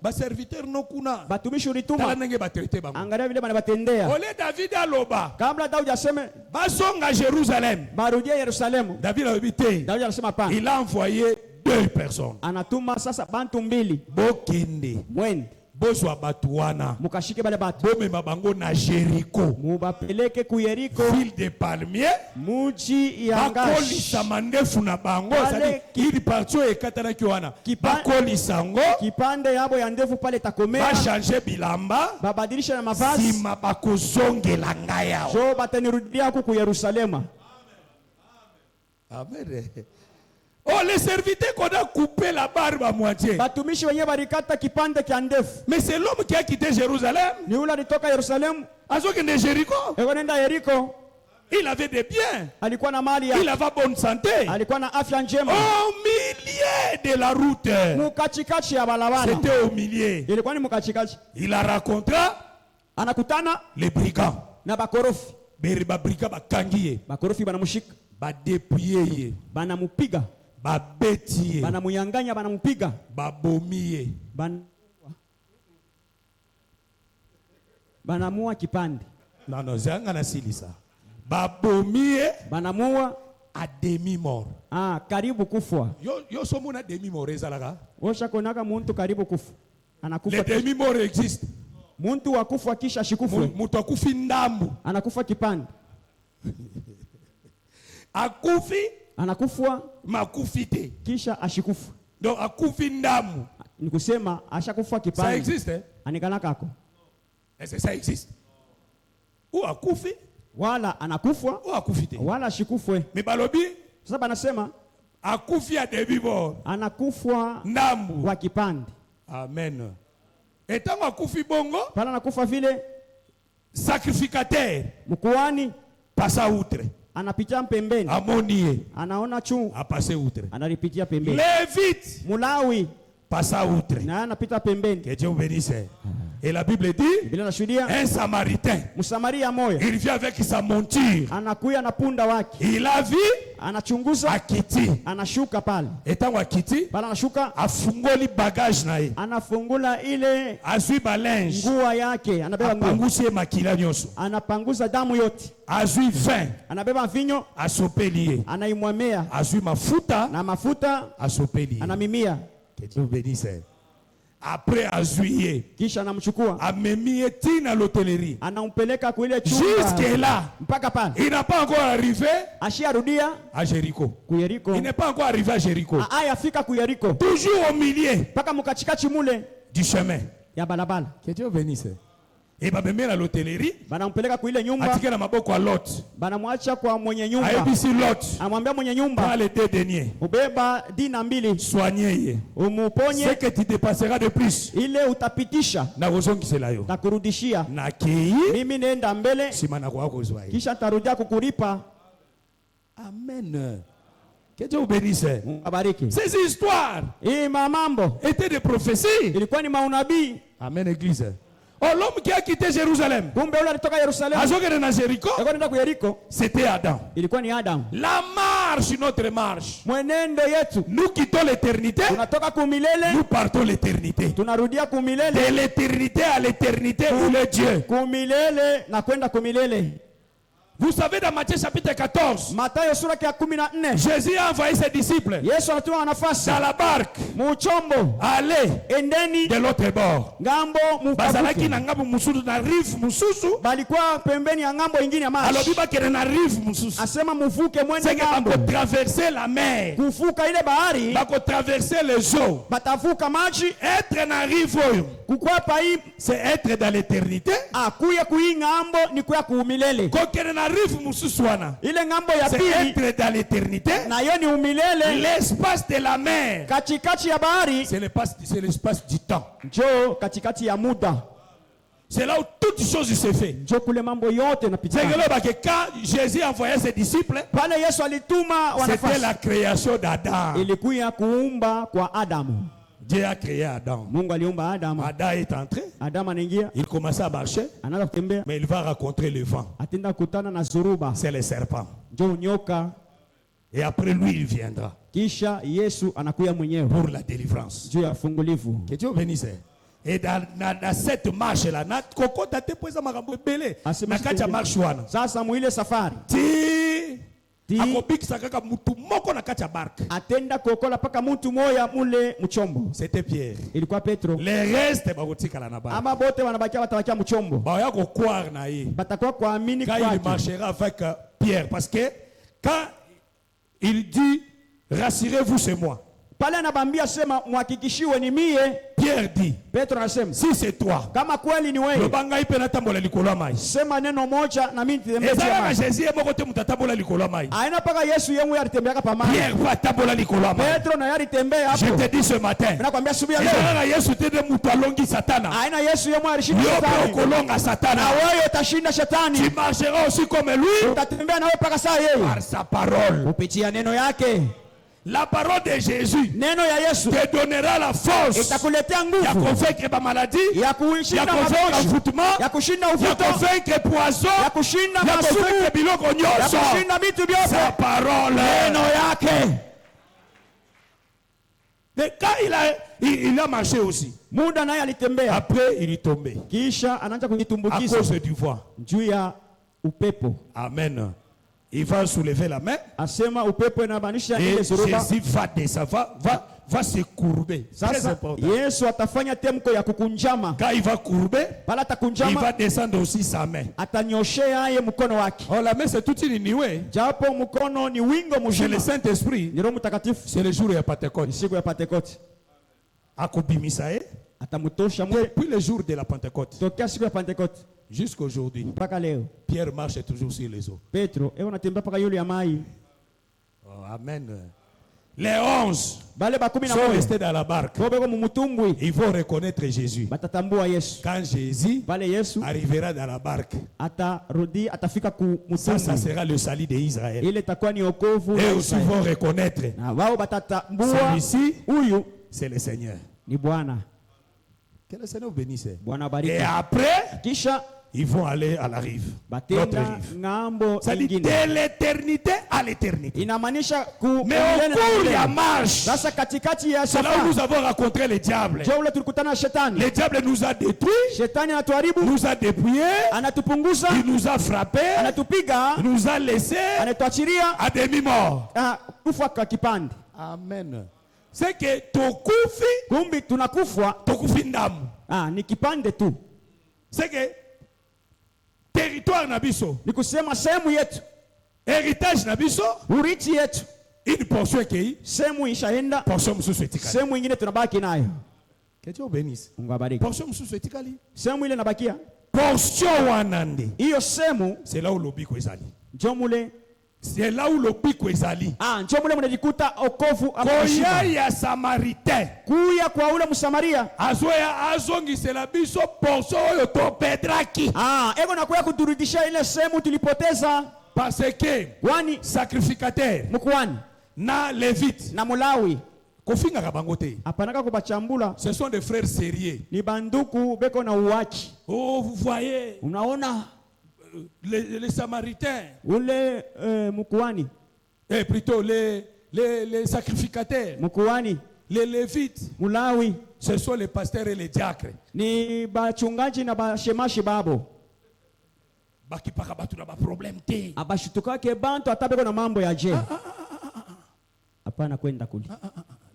[SPEAKER 2] Ba serviteur no kuna.
[SPEAKER 1] Batumishi ulituma.
[SPEAKER 2] Tala nenge batraité bango.
[SPEAKER 1] Angalia vile banabatendea.
[SPEAKER 2] Ole David aloba.
[SPEAKER 1] Kabla Daudi aseme
[SPEAKER 2] basonga Jérusalem.
[SPEAKER 1] Barudie Yerusalemu.
[SPEAKER 2] David a habité.
[SPEAKER 1] Daudi anasema pana.
[SPEAKER 2] Il a envoyé 2 personnes.
[SPEAKER 1] Anatuma sasa bantu mbili.
[SPEAKER 2] Bokende.
[SPEAKER 1] Mwende.
[SPEAKER 2] Bozwa batu wana.
[SPEAKER 1] Mukashike bale batu.
[SPEAKER 2] Bomema bango na Jéricho.
[SPEAKER 1] Mubapeleke ku Yeriko.
[SPEAKER 2] Ville de palmiers.
[SPEAKER 1] Muji ya ngashi.
[SPEAKER 2] Bakolisa mandefu na bango. Sadi ili partio ekatana kiwana. Bakolisa ngo.
[SPEAKER 1] Kipande yabo ya ndefu pale takomea.
[SPEAKER 2] Ba changer bilamba.
[SPEAKER 1] Babadilisha na mavazi.
[SPEAKER 2] Sima bakozongela ngaya.
[SPEAKER 1] Jo batanirudia ku Yerusalema.
[SPEAKER 2] Amen. Oh, les serviteurs qu'on a coupé la barbe à moitié.
[SPEAKER 1] Batumishi wenyewe barikata kipande kia ndefu.
[SPEAKER 2] Mais c'est l'homme qui a quitté Jérusalem.
[SPEAKER 1] Ni ule alitoka Yerusalemu.
[SPEAKER 2] Azoke de Jéricho.
[SPEAKER 1] Ekonenda Yeriko.
[SPEAKER 2] Il avait des biens.
[SPEAKER 1] Alikuwa na mali ya.
[SPEAKER 2] Il avait bonne santé.
[SPEAKER 1] Alikuwa na afya njema.
[SPEAKER 2] Au milieu de la route.
[SPEAKER 1] Mukachikachi ya balabala.
[SPEAKER 2] C'était au milieu.
[SPEAKER 1] Ilikuwa ni mukachikachi.
[SPEAKER 2] Il a rencontré
[SPEAKER 1] anakutana
[SPEAKER 2] les brigands.
[SPEAKER 1] Na bakorofi.
[SPEAKER 2] Beriba brigands bakangiye.
[SPEAKER 1] Bakorofi banamushika.
[SPEAKER 2] Badépouiller.
[SPEAKER 1] Banamupiga.
[SPEAKER 2] Babetiye.
[SPEAKER 1] Banamuyanganya banamupiga.
[SPEAKER 2] Babomiye.
[SPEAKER 1] Banamua kipande.
[SPEAKER 2] Non, zanga na silisa. Babomiye.
[SPEAKER 1] Banamua
[SPEAKER 2] a demi mort.
[SPEAKER 1] Ah, karibu kufa.
[SPEAKER 2] Yo somo na demi mort ezalaka.
[SPEAKER 1] Osha konaka muntu karibu kufa. Anakufa.
[SPEAKER 2] Le demi mort existe.
[SPEAKER 1] Muntu wa kufa kisha shikufwe.
[SPEAKER 2] Muntu akufi ndambu.
[SPEAKER 1] Anakufa kipande.
[SPEAKER 2] Akufi
[SPEAKER 1] anakufwa
[SPEAKER 2] makufite
[SPEAKER 1] kisha ashikufa.
[SPEAKER 2] Donc akufi ndamu.
[SPEAKER 1] Ni kusema ashakufa kipande.
[SPEAKER 2] Ça existe hein?
[SPEAKER 1] Anikana kako.
[SPEAKER 2] Est-ce que ça existe? Ou akufi
[SPEAKER 1] wala anakufwa
[SPEAKER 2] ou akufite.
[SPEAKER 1] Wala ashikufwe.
[SPEAKER 2] Mais balobi
[SPEAKER 1] sasa banasema
[SPEAKER 2] akufia de vivo.
[SPEAKER 1] Anakufa
[SPEAKER 2] ndambu
[SPEAKER 1] kwa kipande.
[SPEAKER 2] Amen. Etango akufi bongo.
[SPEAKER 1] Pala anakufa vile.
[SPEAKER 2] Sacrificateur.
[SPEAKER 1] Mkuani.
[SPEAKER 2] Passa outre.
[SPEAKER 1] Anapitia pembeni.
[SPEAKER 2] Amonie.
[SPEAKER 1] Anaona chungu.
[SPEAKER 2] A passer outre.
[SPEAKER 1] Analipitia pembeni.
[SPEAKER 2] Lévite.
[SPEAKER 1] Mulawi.
[SPEAKER 2] Passa outre.
[SPEAKER 1] Na anapita pembeni.
[SPEAKER 2] Que Dieu bénisse. Et la Bible dit, un Samaritain, il vient avec sa monture,
[SPEAKER 1] anakuya na punda wake,
[SPEAKER 2] il a vu,
[SPEAKER 1] anachunguza,
[SPEAKER 2] akiti,
[SPEAKER 1] anashuka pale,
[SPEAKER 2] etango akiti,
[SPEAKER 1] pale anashuka,
[SPEAKER 2] afungoli bagage na ye,
[SPEAKER 1] anafungula ile,
[SPEAKER 2] azui balinge,
[SPEAKER 1] nguo yake, anabeba nguo,
[SPEAKER 2] apangusie makila nyoso,
[SPEAKER 1] anapanguza damu yote,
[SPEAKER 2] azui vin,
[SPEAKER 1] anabeba vinyo,
[SPEAKER 2] asopeli ye,
[SPEAKER 1] anaimwamea,
[SPEAKER 2] azui mafuta,
[SPEAKER 1] na mafuta,
[SPEAKER 2] asopeli ye,
[SPEAKER 1] anamimia.
[SPEAKER 2] Que Dieu bénisse. Après azuiye,
[SPEAKER 1] kisha anamchukua,
[SPEAKER 2] amemie tina l'hôtellerie,
[SPEAKER 1] anampeleka kwa ile chumba,
[SPEAKER 2] jusque là,
[SPEAKER 1] mpaka pale,
[SPEAKER 2] il n'a pas encore arrivé
[SPEAKER 1] ashiarudia
[SPEAKER 2] à Jéricho.
[SPEAKER 1] Kuyeriko.
[SPEAKER 2] Il n'est pas encore arrivé à Jéricho.
[SPEAKER 1] Ayafika Kuyeriko.
[SPEAKER 2] Toujours au milieu,
[SPEAKER 1] mpaka mukachikachi mule
[SPEAKER 2] du chemin.
[SPEAKER 1] Ya balabala.
[SPEAKER 2] Que Dieu bénisse. Et bamemela à l'hôtellerie,
[SPEAKER 1] banampeleka kwa ile nyumba,
[SPEAKER 2] atika na maboko a Lot,
[SPEAKER 1] banamwacha kwa mwenye nyumba,
[SPEAKER 2] aibisi Lot,
[SPEAKER 1] amwambia mwenye nyumba,
[SPEAKER 2] prends les 2 deniers,
[SPEAKER 1] ubeba dina mbili,
[SPEAKER 2] soignez,
[SPEAKER 1] umuponye,
[SPEAKER 2] ce que tu dépasseras de plus,
[SPEAKER 1] ile utapitisha,
[SPEAKER 2] na ozongisa yo,
[SPEAKER 1] na kurudishia,
[SPEAKER 2] na kei,
[SPEAKER 1] mimi nenda mbele,
[SPEAKER 2] simana kwa kozwa,
[SPEAKER 1] kisha tarudia kukulipa.
[SPEAKER 2] Amen. Que Dieu vous bénisse.
[SPEAKER 1] Abariki.
[SPEAKER 2] Ces histoires
[SPEAKER 1] étaient
[SPEAKER 2] des prophéties.
[SPEAKER 1] Ilikuwa ni maunabii.
[SPEAKER 2] Amen, église. Oh, l'homme qui a quitté Jérusalem, c'était Adam. La marche, notre marche. Nous quittons l'éternité, nous partons l'éternité. De l'éternité à l'éternité, où est Dieu. Vous savez, dans Matthieu chapitre 14, Jésus a envoyé ses disciples dans la barque, aller de l'autre bord. Bazalaki na ngambo mususu na rive mususu.
[SPEAKER 1] Balikuwa pembeni ya ngambo ingine ya maji.
[SPEAKER 2] Alobiba kene na rive mususu.
[SPEAKER 1] Asema muvuke mwende ngambo.
[SPEAKER 2] Bako traverser la mer.
[SPEAKER 1] Kufuka ile bahari.
[SPEAKER 2] Bako traverser les eaux.
[SPEAKER 1] Batavuka maji.
[SPEAKER 2] Être na rive oyo,
[SPEAKER 1] kukwepa hii,
[SPEAKER 2] c'est être dans l'éternité.
[SPEAKER 1] Kuya kui ngambo ni kuya kuumilele.
[SPEAKER 2] Kokene na rive mususu wana,
[SPEAKER 1] ile ngambo ya pili,
[SPEAKER 2] c'est être dans l'éternité.
[SPEAKER 1] Na yo ni umilele.
[SPEAKER 2] L'espace de la mer,
[SPEAKER 1] katikati ya bahari,
[SPEAKER 2] c'est l'espace du temps.
[SPEAKER 1] Njoo katikati ya muda.
[SPEAKER 2] C'est là où toutes choses se fait.
[SPEAKER 1] Njoo kule mambo yote napitia.
[SPEAKER 2] C'est que quand Jésus envoyait ses disciples,
[SPEAKER 1] pale Yesu alituma wanafunzi,
[SPEAKER 2] c'était la création d'Adam.
[SPEAKER 1] Ilikuwa kuumba kwa Adamu.
[SPEAKER 2] Dieu a créé Adam.
[SPEAKER 1] Mungu aliumba Adamu.
[SPEAKER 2] Adam est entré.
[SPEAKER 1] Adam anaingia.
[SPEAKER 2] Il commençait à marcher.
[SPEAKER 1] Anaanza kutembea.
[SPEAKER 2] Mais il va rencontrer le vent.
[SPEAKER 1] Atenda kutana na zoruba.
[SPEAKER 2] C'est le serpent.
[SPEAKER 1] Njoo nyoka.
[SPEAKER 2] Et après lui il viendra.
[SPEAKER 1] Kisha Yesu anakuya mwenyewe
[SPEAKER 2] pour la délivrance.
[SPEAKER 1] Juu ya fungulivu.
[SPEAKER 2] Que Dieu bénisse. Et dans cette marche là, na koko tate poza makambo belé. Na kacha marche wana.
[SPEAKER 1] Sasa muile safari.
[SPEAKER 2] Akobikisa kaka mutu moko na kacha barque.
[SPEAKER 1] Atenda kokola paka mutu moya mule mchombo.
[SPEAKER 2] C'était Pierre.
[SPEAKER 1] Ilikuwa Petro.
[SPEAKER 2] Les restes bakotika la na barque.
[SPEAKER 1] Ama bote wanabakia watabakia mchombo.
[SPEAKER 2] Ba yako croire na ye.
[SPEAKER 1] Batakuwa kuamini
[SPEAKER 2] kwake. Quand il marchera avec Pierre, parce que quand il dit rassurez-vous, c'est moi.
[SPEAKER 1] Pale anabambia sema muhakikishiwe ni mie.
[SPEAKER 2] Pierre dit,
[SPEAKER 1] Petro anasema,
[SPEAKER 2] si c'est toi,
[SPEAKER 1] kama kweli ni wewe,
[SPEAKER 2] lobanga ipe na tambola likolo ya mai.
[SPEAKER 1] Sema neno moja na mimi nitembea
[SPEAKER 2] maji. Ezala Jésus yemo kote mutatambola likolo ya mai.
[SPEAKER 1] Aina paka Yesu yeye alitembea pa maji.
[SPEAKER 2] Pierre va tambola likolo ya mai.
[SPEAKER 1] Petro na yari tembea hapo.
[SPEAKER 2] Je te dis ce matin.
[SPEAKER 1] Nakwambia subia leo.
[SPEAKER 2] Ezala Yesu tende mutu alongi satana.
[SPEAKER 1] Aina Yesu yeye alishinda shetani.
[SPEAKER 2] Yopo kolonga satana.
[SPEAKER 1] Na wewe utashinda shetani.
[SPEAKER 2] Tu marcheras aussi comme lui.
[SPEAKER 1] Utatembea na wewe paka saa yeye.
[SPEAKER 2] Par sa parole.
[SPEAKER 1] Kupitia neno yake.
[SPEAKER 2] La parole de Jésus
[SPEAKER 1] te
[SPEAKER 2] donnera la force. Il y a convaincre ma maladie. Il y a convaincre l'envoûtement. Il y a convaincre poison. Il y a convaincre biloko nyoso. Sa parole. Mais quand il a marché aussi. Après il est tombé. À cause du vent. Amen. Il va soulever la main. Et Jésus va descendre, va se courber. Très important. Quand il va courber, il va descendre aussi sa main. Oh, la main c'est toute une nuée. C'est le Saint-Esprit. C'est le jour de Pentecôte. Depuis le jour de la Pentecôte jusqu'à aujourd'hui, Pierre marche toujours sur les eaux.
[SPEAKER 1] Petro,
[SPEAKER 2] oh, amen. les 11 sont restés dans la barque. Ils vont reconnaître Jésus. Quand Jésus arrivera dans la barque, ça sera le salut d'Israël. Et aussi vont reconnaître celui-ci, c'est le Seigneur. Que le Seigneur bénisse. Et après, ils vont aller à la rive. L'autre rive. Ça dit de l'éternité à l'éternité. Mais au cours de la marche, c'est là où nous avons rencontré le diable. Le diable nous a détruits, nous a dépouillés, il nous a frappés, il nous a laissés à demi-mort. Amen. C'est que tokufi ndamu. C'est que territoire nabiso, ni kusema sehemu yetu, héritage nabiso, urithi yetu, une portion kei, sehemu ishaenda, portion msusu etikali, sehemu nyingine tunabaki nayo. Que Dieu bénisse. Portion msusu etikali, sehemu ile nabakia, portion wanande, hiyo sehemu, c'est là où l'obiko ezali, njomule, c'est là où l'obiko ezali. Njomule mnajikuta okovu akushiba. Koya ya Samaritain, kuya kwa ule Msamaria, azoya azongi sela biso portion oyo to pedraki. Ego nakuya kuturudisha ile sehemu tulipoteza. Parce que wani sacrificateur mkwani na levite na mulawi kofinga kabangote apanaka kubachambula, ce sont des frères sérieux, ni banduku beko na uachi. Oh, vous voyez, unaona les Samaritains, ou les mkwani, plutôt les sacrificateurs mkwani, les lévites mulawi, ce sont les pasteurs et les diacres, ni bachungaji na bashemashi babo. Bakipaka batu na ba problème te, abashituka ke bantu atabeko na mambo ya je. Hapana kwenda kuli.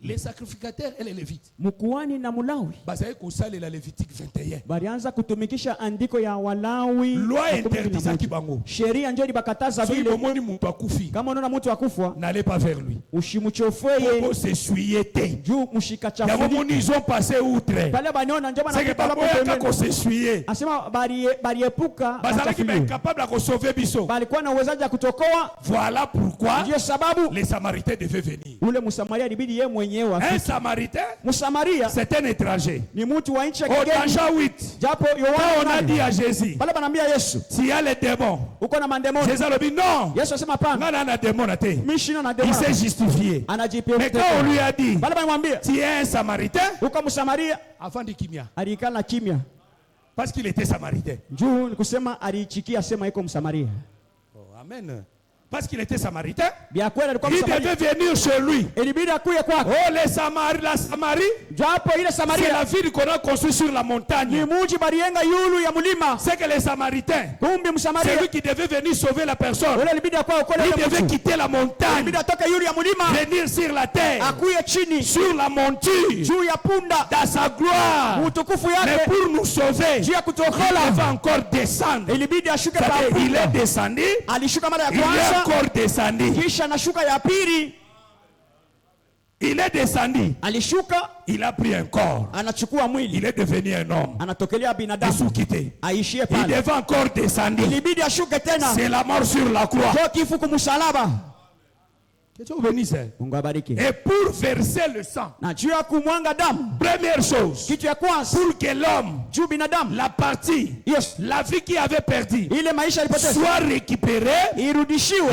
[SPEAKER 2] Les sacrificateurs et les lévites, mkuani na mulawi, bazaye kusali la Lévitique 21, balianza kutumikisha andiko ya Walawi. Loi interdisait kibango, sheria njoo libakataza vile. Bomoni mtu akufi, kama unaona mtu akufwa, n'allez pas vers lui, ushimuchofeye, on se suyer juu mushika chafu. Ya bomoni ils ont passé outre, pale baniona njoo bana kipala kwa ko se suyer, asema bariepuka, bazala ki incapable à sauver biso, balikuwa na uwezaji kutokoa. Voilà pourquoi ndio sababu les Samaritains devaient venir. Ule Msamaria ilibidi yeye mwenyewe. Un Samaritain, c'est un étranger. Dans Jean 8, on a dit à Jésus, s'il y a les démons, Jésus a dit non, il s'est justifié. Mais quand on lui a dit, s'il y a un Samaritain, avant de kimia, parce qu'il était Samaritain. Oh, amen. Parce qu'il était Samaritain, il devait venir chez lui. Oh, la Samarie, c'est la ville qu'on a construite sur la montagne. C'est que les Samaritains, c'est lui qui devait venir sauver la personne. Il devait quitter la montagne, venir sur la terre, sur la monture, dans sa gloire. Mais pour nous sauver, il devait encore descendre. Il est descendu, il est encore descendu. Il est descendu. Il a pris un corps. Il est devenu un homme. Il devait encore descendre. C'est la mort sur la croix. Et pour verser le sang, première chose, pour que l'homme, la partie, la vie qu'il avait perdue, soit récupérée, il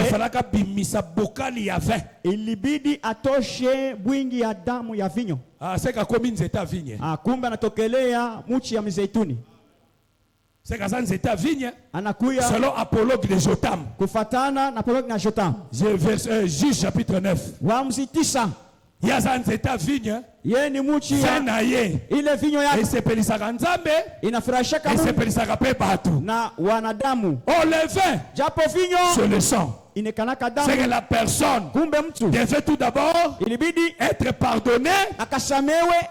[SPEAKER 2] fallait qu'abimisa bokali ya vin. Ilibidi atoshe bwingi ya damu ya vinyo. C'est qu'à combien zeta vigne? Kumbe anatokelea muchi ya mizeituni. C'est qu'à zeta vigne. Anakuya selon Apologue de Jotam. Kufatana na Apologue na Jotam. Juge chapitre 9. Waamuzi 9. Yazan zeta vigne. Ye ni muchi ya ile vinyo yake. Isepelisaka nzambe. Inafurahishaka Mungu. Isepelisaka pe batu. Na wanadamu. Oh, le vin. Japo vinyo. C'est le sang. C'est que la personne devait tout d'abord être pardonnée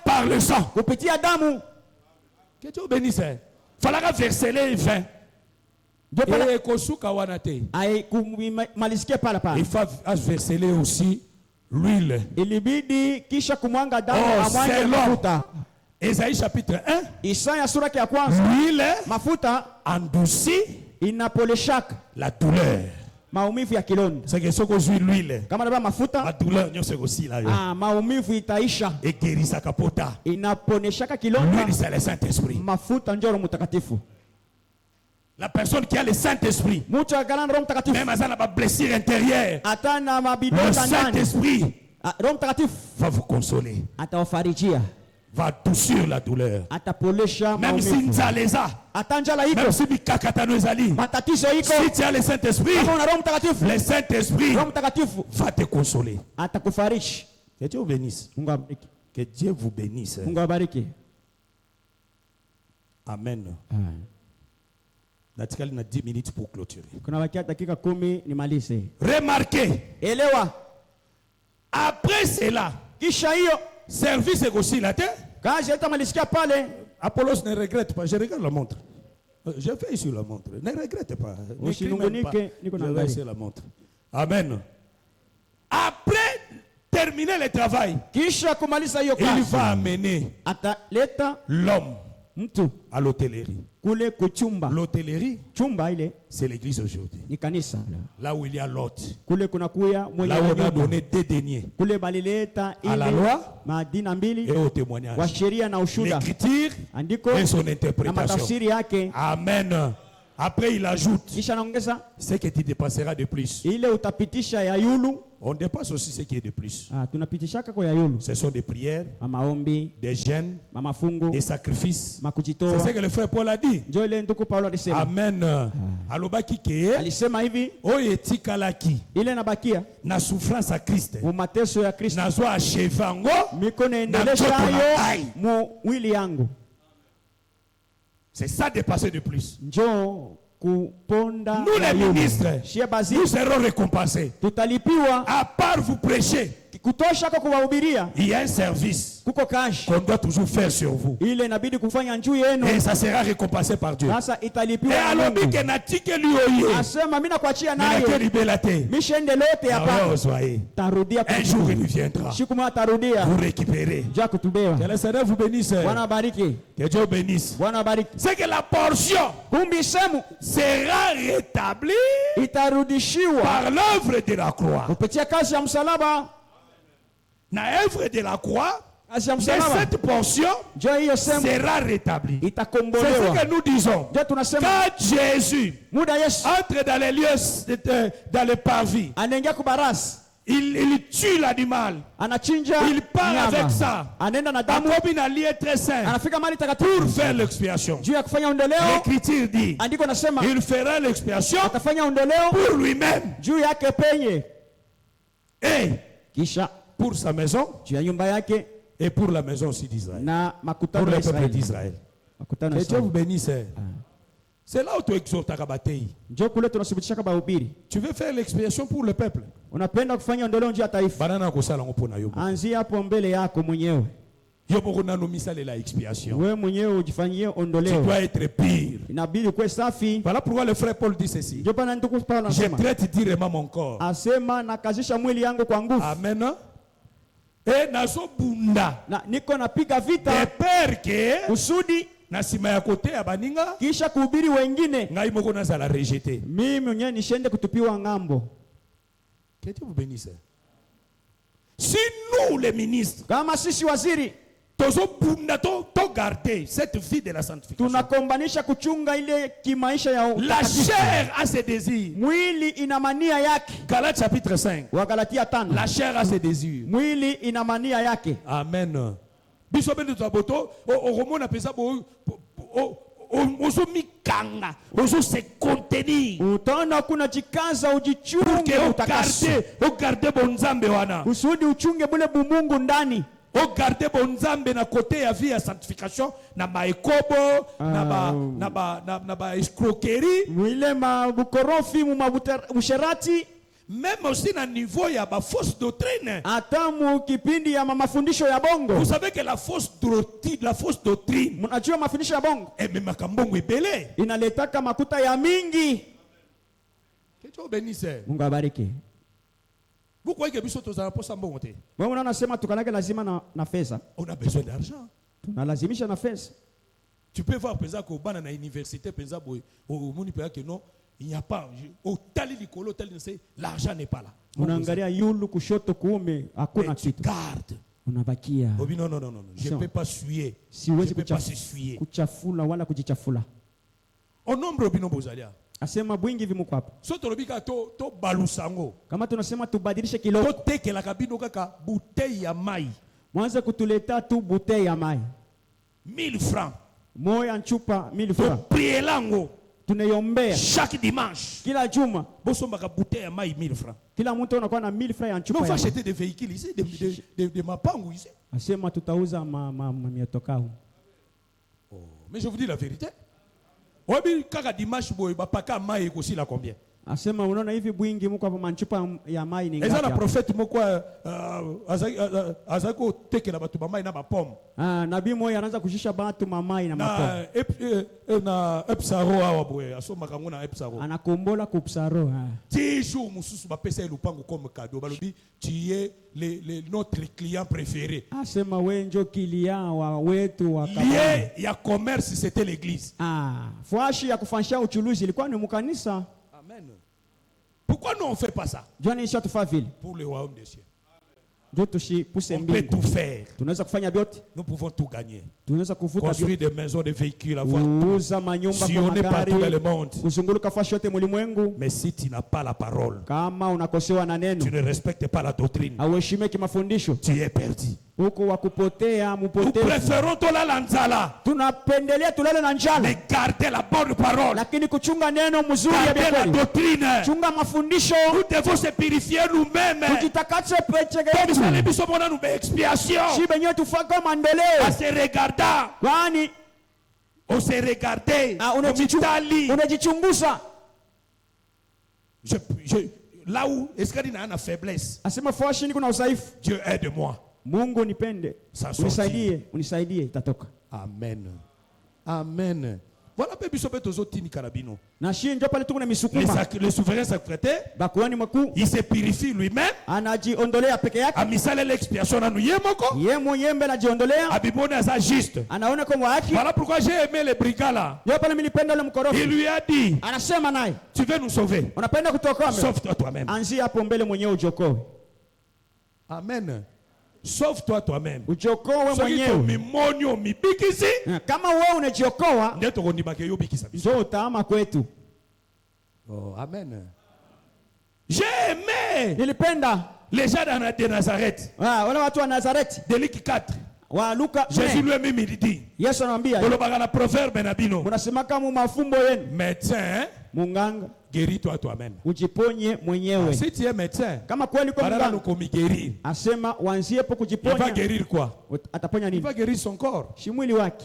[SPEAKER 2] par le sang. Que Dieu bénisse. Il fallait verser les vins. Il faut verser aussi l'huile. Oh, c'est l'homme. Ésaïe chapitre 1. L'huile endoucit la douleur.
[SPEAKER 1] maumivu ya kilonda.
[SPEAKER 2] C'est que soko zui l'huile.
[SPEAKER 1] Kama naba mafuta.
[SPEAKER 2] Ma douleur nyo c'est aussi là.
[SPEAKER 1] Maumivu itaisha.
[SPEAKER 2] Et guérissa kapota.
[SPEAKER 1] Inaponeshaka kilonda.
[SPEAKER 2] L'huile c'est le Saint-Esprit.
[SPEAKER 1] Mafuta njoo Mtakatifu.
[SPEAKER 2] La personne qui a le Saint-Esprit, même à la blessure intérieure, le Saint-Esprit va vous consoler, va adoucir la douleur. Même si Nzaleza, même si Mikakatanozali, si tu as le Saint-Esprit, le Saint-Esprit va te consoler. Que Dieu vous bénisse. Que Dieu vous bénisse. Amen. Natikali na 10 minutes pour clôturer. Remarquez. Après cela, service est aussi là. Apollos ne regrette pas. Je regarde la montre. Je fais sur la montre. Ne regrette pas. Je vais sur la montre. Amen. Après terminer le travail, il va amener l'homme à l'hôtellerie. L'hôtellerie, c'est l'église aujourd'hui. Là où il y a l'hôte. Là où on a donné des deniers à la loi et au témoignage. L'écriture et son interprétation. Amen. Après, il ajoute ce que tu dépasseras de plus. On dépasse aussi ce qui est de plus. Ce sont des prières, des jeûnes, des sacrifices. C'est ce que le frère Paul a dit. Amen. Alobaki ke oyeti kalaki na souffrance à Christ. Na zo achevé ango c'est ça dépasser de plus. Nous les ministres, nous serons récompensés. À part vous prêcher, il y a un service qu'on doit toujours faire sur vous. Et ça sera récompensé par Dieu. Et alors, un jour il viendra vous récupérer. Que le Seigneur vous bénisse. Que Dieu bénisse. C'est que la portion sera rétablie par l'œuvre de la croix. L'œuvre de la croix, cette portion sera rétablie. C'est ce que nous disons. Quand Jésus entre dans les lieux, dans les parvis, il tue l'animal. Il part avec ça. Il a lié très saint pour faire l'expiation. L'Écriture dit il fera l'expiation pour lui-même et pour sa maison et pour la maison aussi d'Israël. Pour le peuple d'Israël. Que Dieu vous bénisse. C'est là où tu exhortes à Kabatei. Tu veux faire l'expiation pour le peuple. Banana kosala ngopona yo.
[SPEAKER 1] Anzia hapo mbele yako mwenyewe.
[SPEAKER 2] Yo bokona no misale la expiation.
[SPEAKER 1] Wewe mwenyewe ujifanyie ondoleo.
[SPEAKER 2] Tu dois être pire.
[SPEAKER 1] Inabidi kuwe safi.
[SPEAKER 2] Voilà pourquoi le frère Paul dit ceci. Je traite durement mon corps.
[SPEAKER 1] Asema nakazisha mwili yangu kwa nguvu.
[SPEAKER 2] Amen. Et nazo bunda.
[SPEAKER 1] Na niko napiga vita.
[SPEAKER 2] De peur que
[SPEAKER 1] usudi
[SPEAKER 2] na sima ya kote ya baninga
[SPEAKER 1] kisha kuhubiri wengine
[SPEAKER 2] ngai moko nazala rejeté.
[SPEAKER 1] Mimi mwenyewe nishende kutupiwa ngambo.
[SPEAKER 2] Que Dieu vous bénisse. Si nous les ministres,
[SPEAKER 1] kama sisi waziri
[SPEAKER 2] to garder cette vie de la sanctification,
[SPEAKER 1] tunakombanisha kuchunga ile kimaisha ya
[SPEAKER 2] la chair a ses désirs.
[SPEAKER 1] Mwili ina mania yake.
[SPEAKER 2] Galates chapitre 5.
[SPEAKER 1] Wa Galatia 5.
[SPEAKER 2] La chair a ses désirs.
[SPEAKER 1] Mwili ina mania yake.
[SPEAKER 2] Amen. Biso bendo taboto romona pesa bo ozo mikanga, ozo se contenir.
[SPEAKER 1] Utaona kuna jikaza ujichunge utakase.
[SPEAKER 2] Ugarde bonzambe wana.
[SPEAKER 1] Usudi uchunge bule bumungu ndani.
[SPEAKER 2] Ugarde bonzambe na kote ya vie ya sanctification na maekobo na ba escroquerie.
[SPEAKER 1] Mwile mabukorofi musherati.
[SPEAKER 2] Même aussi na niveau ya ba fausse doctrine.
[SPEAKER 1] Atamu kipindi ya mafundisho ya bongo.
[SPEAKER 2] Vous savez que la fausse doctrine.
[SPEAKER 1] Mnajua mafundisho ya bongo.
[SPEAKER 2] Même makambongo ibele.
[SPEAKER 1] Inaletaka makuta ya mingi.
[SPEAKER 2] Que Dieu bénisse.
[SPEAKER 1] Mungu abariki.
[SPEAKER 2] Vous croyez que biso tozala posa mbongo te?
[SPEAKER 1] Wewe unasema tukanake lazima na pesa.
[SPEAKER 2] On a besoin d'argent.
[SPEAKER 1] Tunalazimisha na pesa.
[SPEAKER 2] Tu peux voir pesa ko bana na université pesa boy o moni pesa que non Il n'y a pas. L'argent n'est pas là.
[SPEAKER 1] Unaangalia yulu kushoto kuume hakuna kitu.
[SPEAKER 2] Garde.
[SPEAKER 1] Unabakia.
[SPEAKER 2] Non. Je ne peux pas suer. Je ne peux pas s'essuyer.
[SPEAKER 1] Kuchafula wala kujichafula.
[SPEAKER 2] Au nombre bino bozalia.
[SPEAKER 1] Asema bwingi vimu kwa hapa.
[SPEAKER 2] Soto lobika to balusango.
[SPEAKER 1] Kama tunasema tubadilishe kiloko.
[SPEAKER 2] To teke la kabino kaka bouteille ya mai.
[SPEAKER 1] Mwanza kutuleta tu bouteille ya mai.
[SPEAKER 2] 1000 francs.
[SPEAKER 1] Moya nchupa 1000 francs.
[SPEAKER 2] Prier lango.
[SPEAKER 1] Tunayombea
[SPEAKER 2] chaque dimanche.
[SPEAKER 1] Kila juma.
[SPEAKER 2] Bosomba ka bouteille ya mai 1000 francs.
[SPEAKER 1] Kila mtu anakuwa na 1000 francs ya nchupa.
[SPEAKER 2] On va acheter des véhicules ici, des mapangu ici.
[SPEAKER 1] Asema tutauza miotokao.
[SPEAKER 2] Oh, mais je vous dis la vérité. Obi kaka dimanche boy ba paka mai ko sila combien?
[SPEAKER 1] Asema unaona hivi bwingi mko hapo manchupa ya mai ni ngapi?
[SPEAKER 2] Eza na prophète moko azako teke na batu ba mai na ba pomme.
[SPEAKER 1] Nabii moyo anaanza kushisha batu mamai na mapomme.
[SPEAKER 2] Na epsaro awa boy asoma kango na epsaro.
[SPEAKER 1] Anakombola ku psaro.
[SPEAKER 2] Tishu mususu ba pesa lupango comme cadeau balobi tu es notre client préféré.
[SPEAKER 1] Asema wewe ndio client wa wetu wa
[SPEAKER 2] kabisa. Lié ya commerce c'était l'église.
[SPEAKER 1] Fwashi ya kufanyia uchuluzi ilikuwa ni mkanisa.
[SPEAKER 2] Amen. Pourquoi nous on fait pas ça?
[SPEAKER 1] Pour
[SPEAKER 2] le royaume des cieux.
[SPEAKER 1] On
[SPEAKER 2] peut tout faire.
[SPEAKER 1] Nous
[SPEAKER 2] pouvons tout gagner. Construire des maisons, des véhicules, avoir tout. Sillonner partout dans le monde. Mais si tu n'as pas la parole, tu ne respectes pas la doctrine, tu es perdu. Nous préférons de garder la bonne parole, garder la doctrine. Nous devons se purifier nous-mêmes. Nous expiation. À se regarder. On se regarder. Là où est-ce qu'il y a une faiblesse, Dieu aide-moi.
[SPEAKER 1] Mungu nipende. Unisaidie itatoka.
[SPEAKER 2] Amen. Amen. Voilà baby sobe tozotini karabino.
[SPEAKER 1] Na shi ndio pale tuko na misukuma.
[SPEAKER 2] Le souverain sacré,
[SPEAKER 1] bakuani mkuu,
[SPEAKER 2] il se purifie lui-même.
[SPEAKER 1] Anajiondolea peke yake.
[SPEAKER 2] Amisale l'expiation na nuyemoko.
[SPEAKER 1] Yemo yembe anajiondolea.
[SPEAKER 2] Abimone ça juste.
[SPEAKER 1] Anaona kama haki.
[SPEAKER 2] Voilà pourquoi j'ai aimé le brigand là.
[SPEAKER 1] Ndio pale nilipenda le mkorofi.
[SPEAKER 2] Il lui a dit.
[SPEAKER 1] Anasema naye,
[SPEAKER 2] tu veux nous sauver.
[SPEAKER 1] Unapenda kutokoa mimi.
[SPEAKER 2] Sauve-toi toi-même.
[SPEAKER 1] Anzi hapo mbele mwenyewe ujokoe.
[SPEAKER 2] Amen. Sauve-toi toi-même.
[SPEAKER 1] Ujokoe mwenyewe.
[SPEAKER 2] Kama
[SPEAKER 1] wewe unajiokoa,
[SPEAKER 2] ndio
[SPEAKER 1] utaama kwetu.
[SPEAKER 2] Oh, amen. J'ai aimé.
[SPEAKER 1] Nilipenda
[SPEAKER 2] les gens de Nazareth.
[SPEAKER 1] Wale watu wa Nazareth.
[SPEAKER 2] De Luc 4.
[SPEAKER 1] Wa Luka.
[SPEAKER 2] Jésus lui-même il dit.
[SPEAKER 1] Yesu anamwambia.
[SPEAKER 2] Kolobaka proverbe na bino.
[SPEAKER 1] Unasema kama mafumbo yenu.
[SPEAKER 2] Médecin,
[SPEAKER 1] munganga,
[SPEAKER 2] guéris-toi toi-même.
[SPEAKER 1] Ujiponye mwenyewe.
[SPEAKER 2] Si tu es médecin,
[SPEAKER 1] kama kweli kwa munganga,
[SPEAKER 2] guérir.
[SPEAKER 1] Asema wanzie po kujiponya.
[SPEAKER 2] Il va guérir quoi?
[SPEAKER 1] Ataponya nini?
[SPEAKER 2] Il va guérir son corps.
[SPEAKER 1] Shimwili wake.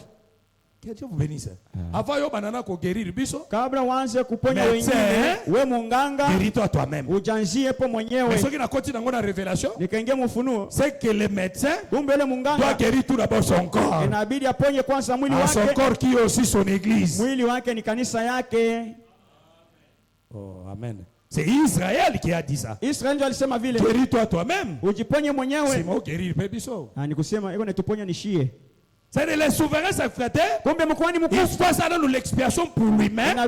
[SPEAKER 2] Que Dieu vous bénisse. Avant yo banana ko guérir biso.
[SPEAKER 1] Kabla wanze kuponya wengine, we munganga,
[SPEAKER 2] guéris-toi toi-même.
[SPEAKER 1] Ujanzie po mwenyewe.
[SPEAKER 2] Mais ce qui na continue ngona révélation,
[SPEAKER 1] nikaingia mfunuo,
[SPEAKER 2] c'est que le médecin
[SPEAKER 1] doit
[SPEAKER 2] guérir tout d'abord son corps.
[SPEAKER 1] Inabidi aponye kwanza mwili wake.
[SPEAKER 2] Son corps qui est aussi son église.
[SPEAKER 1] Mwili wake ni kanisa yake.
[SPEAKER 2] Oh, amen. C'est Israël qui a dit ça.
[SPEAKER 1] Israël ndio alisema vile.
[SPEAKER 2] Guéris-toi toi-même.
[SPEAKER 1] Ujiponye mwenyewe.
[SPEAKER 2] C'est moi guérir biso.
[SPEAKER 1] Ni kusema iko netuponya nishie.
[SPEAKER 2] C'est le souverain sacré. Il faut ça dans l'expiation pour lui-même. Sa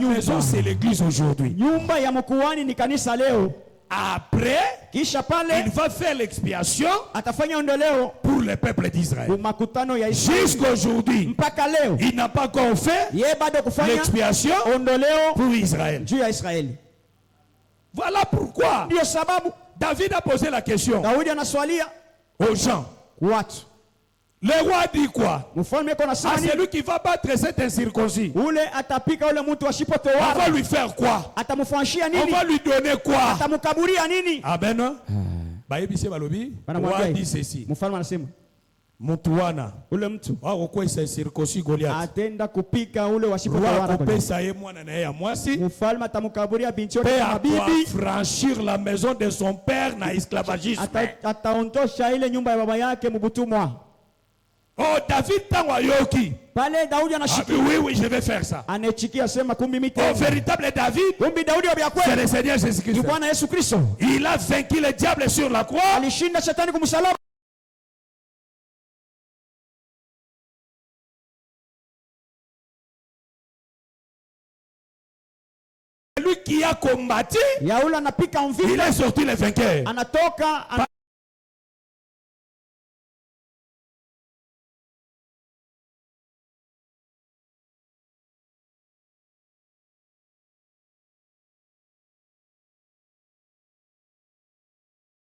[SPEAKER 2] maison c'est l'église aujourd'hui. Après, il va faire l'expiation pour le peuple d'Israël. Jusqu'aujourd'hui, il n'a pas encore fait l'expiation pour Israël. Voilà pourquoi David a posé la question aux gens. Le roi dit quoi? À celui qui va battre cet incirconcis, on va lui faire quoi? On va lui donner quoi? Amen. Roi dit ceci. Mutuana ule mtu wako circoncis Goliath
[SPEAKER 1] atenda kupika ule wasipotawala
[SPEAKER 2] pesa yeye mwana na yeye mwasi
[SPEAKER 1] mfalme atamukaburia binti yake
[SPEAKER 2] na bibi franchir la maison de son père na esclavagisme
[SPEAKER 1] ataondosha ile nyumba ya baba yake mbutumwa.
[SPEAKER 2] Oh, David tangwa yoki
[SPEAKER 1] pale Daudi anashikia
[SPEAKER 2] oui je vais faire ça
[SPEAKER 1] anachikia sema kumbi mite
[SPEAKER 2] oh véritable David
[SPEAKER 1] kumbi Daudi wa kweli
[SPEAKER 2] c'est le Seigneur Jésus-Christ
[SPEAKER 1] Bwana Yesu Kristo
[SPEAKER 2] il a vaincu le diable sur la croix
[SPEAKER 1] alishinda shetani kumsalaba.
[SPEAKER 2] Lui qui a combattu,
[SPEAKER 1] Yaula anapika mvita,
[SPEAKER 2] il est sorti le vainqueur.
[SPEAKER 1] anatoka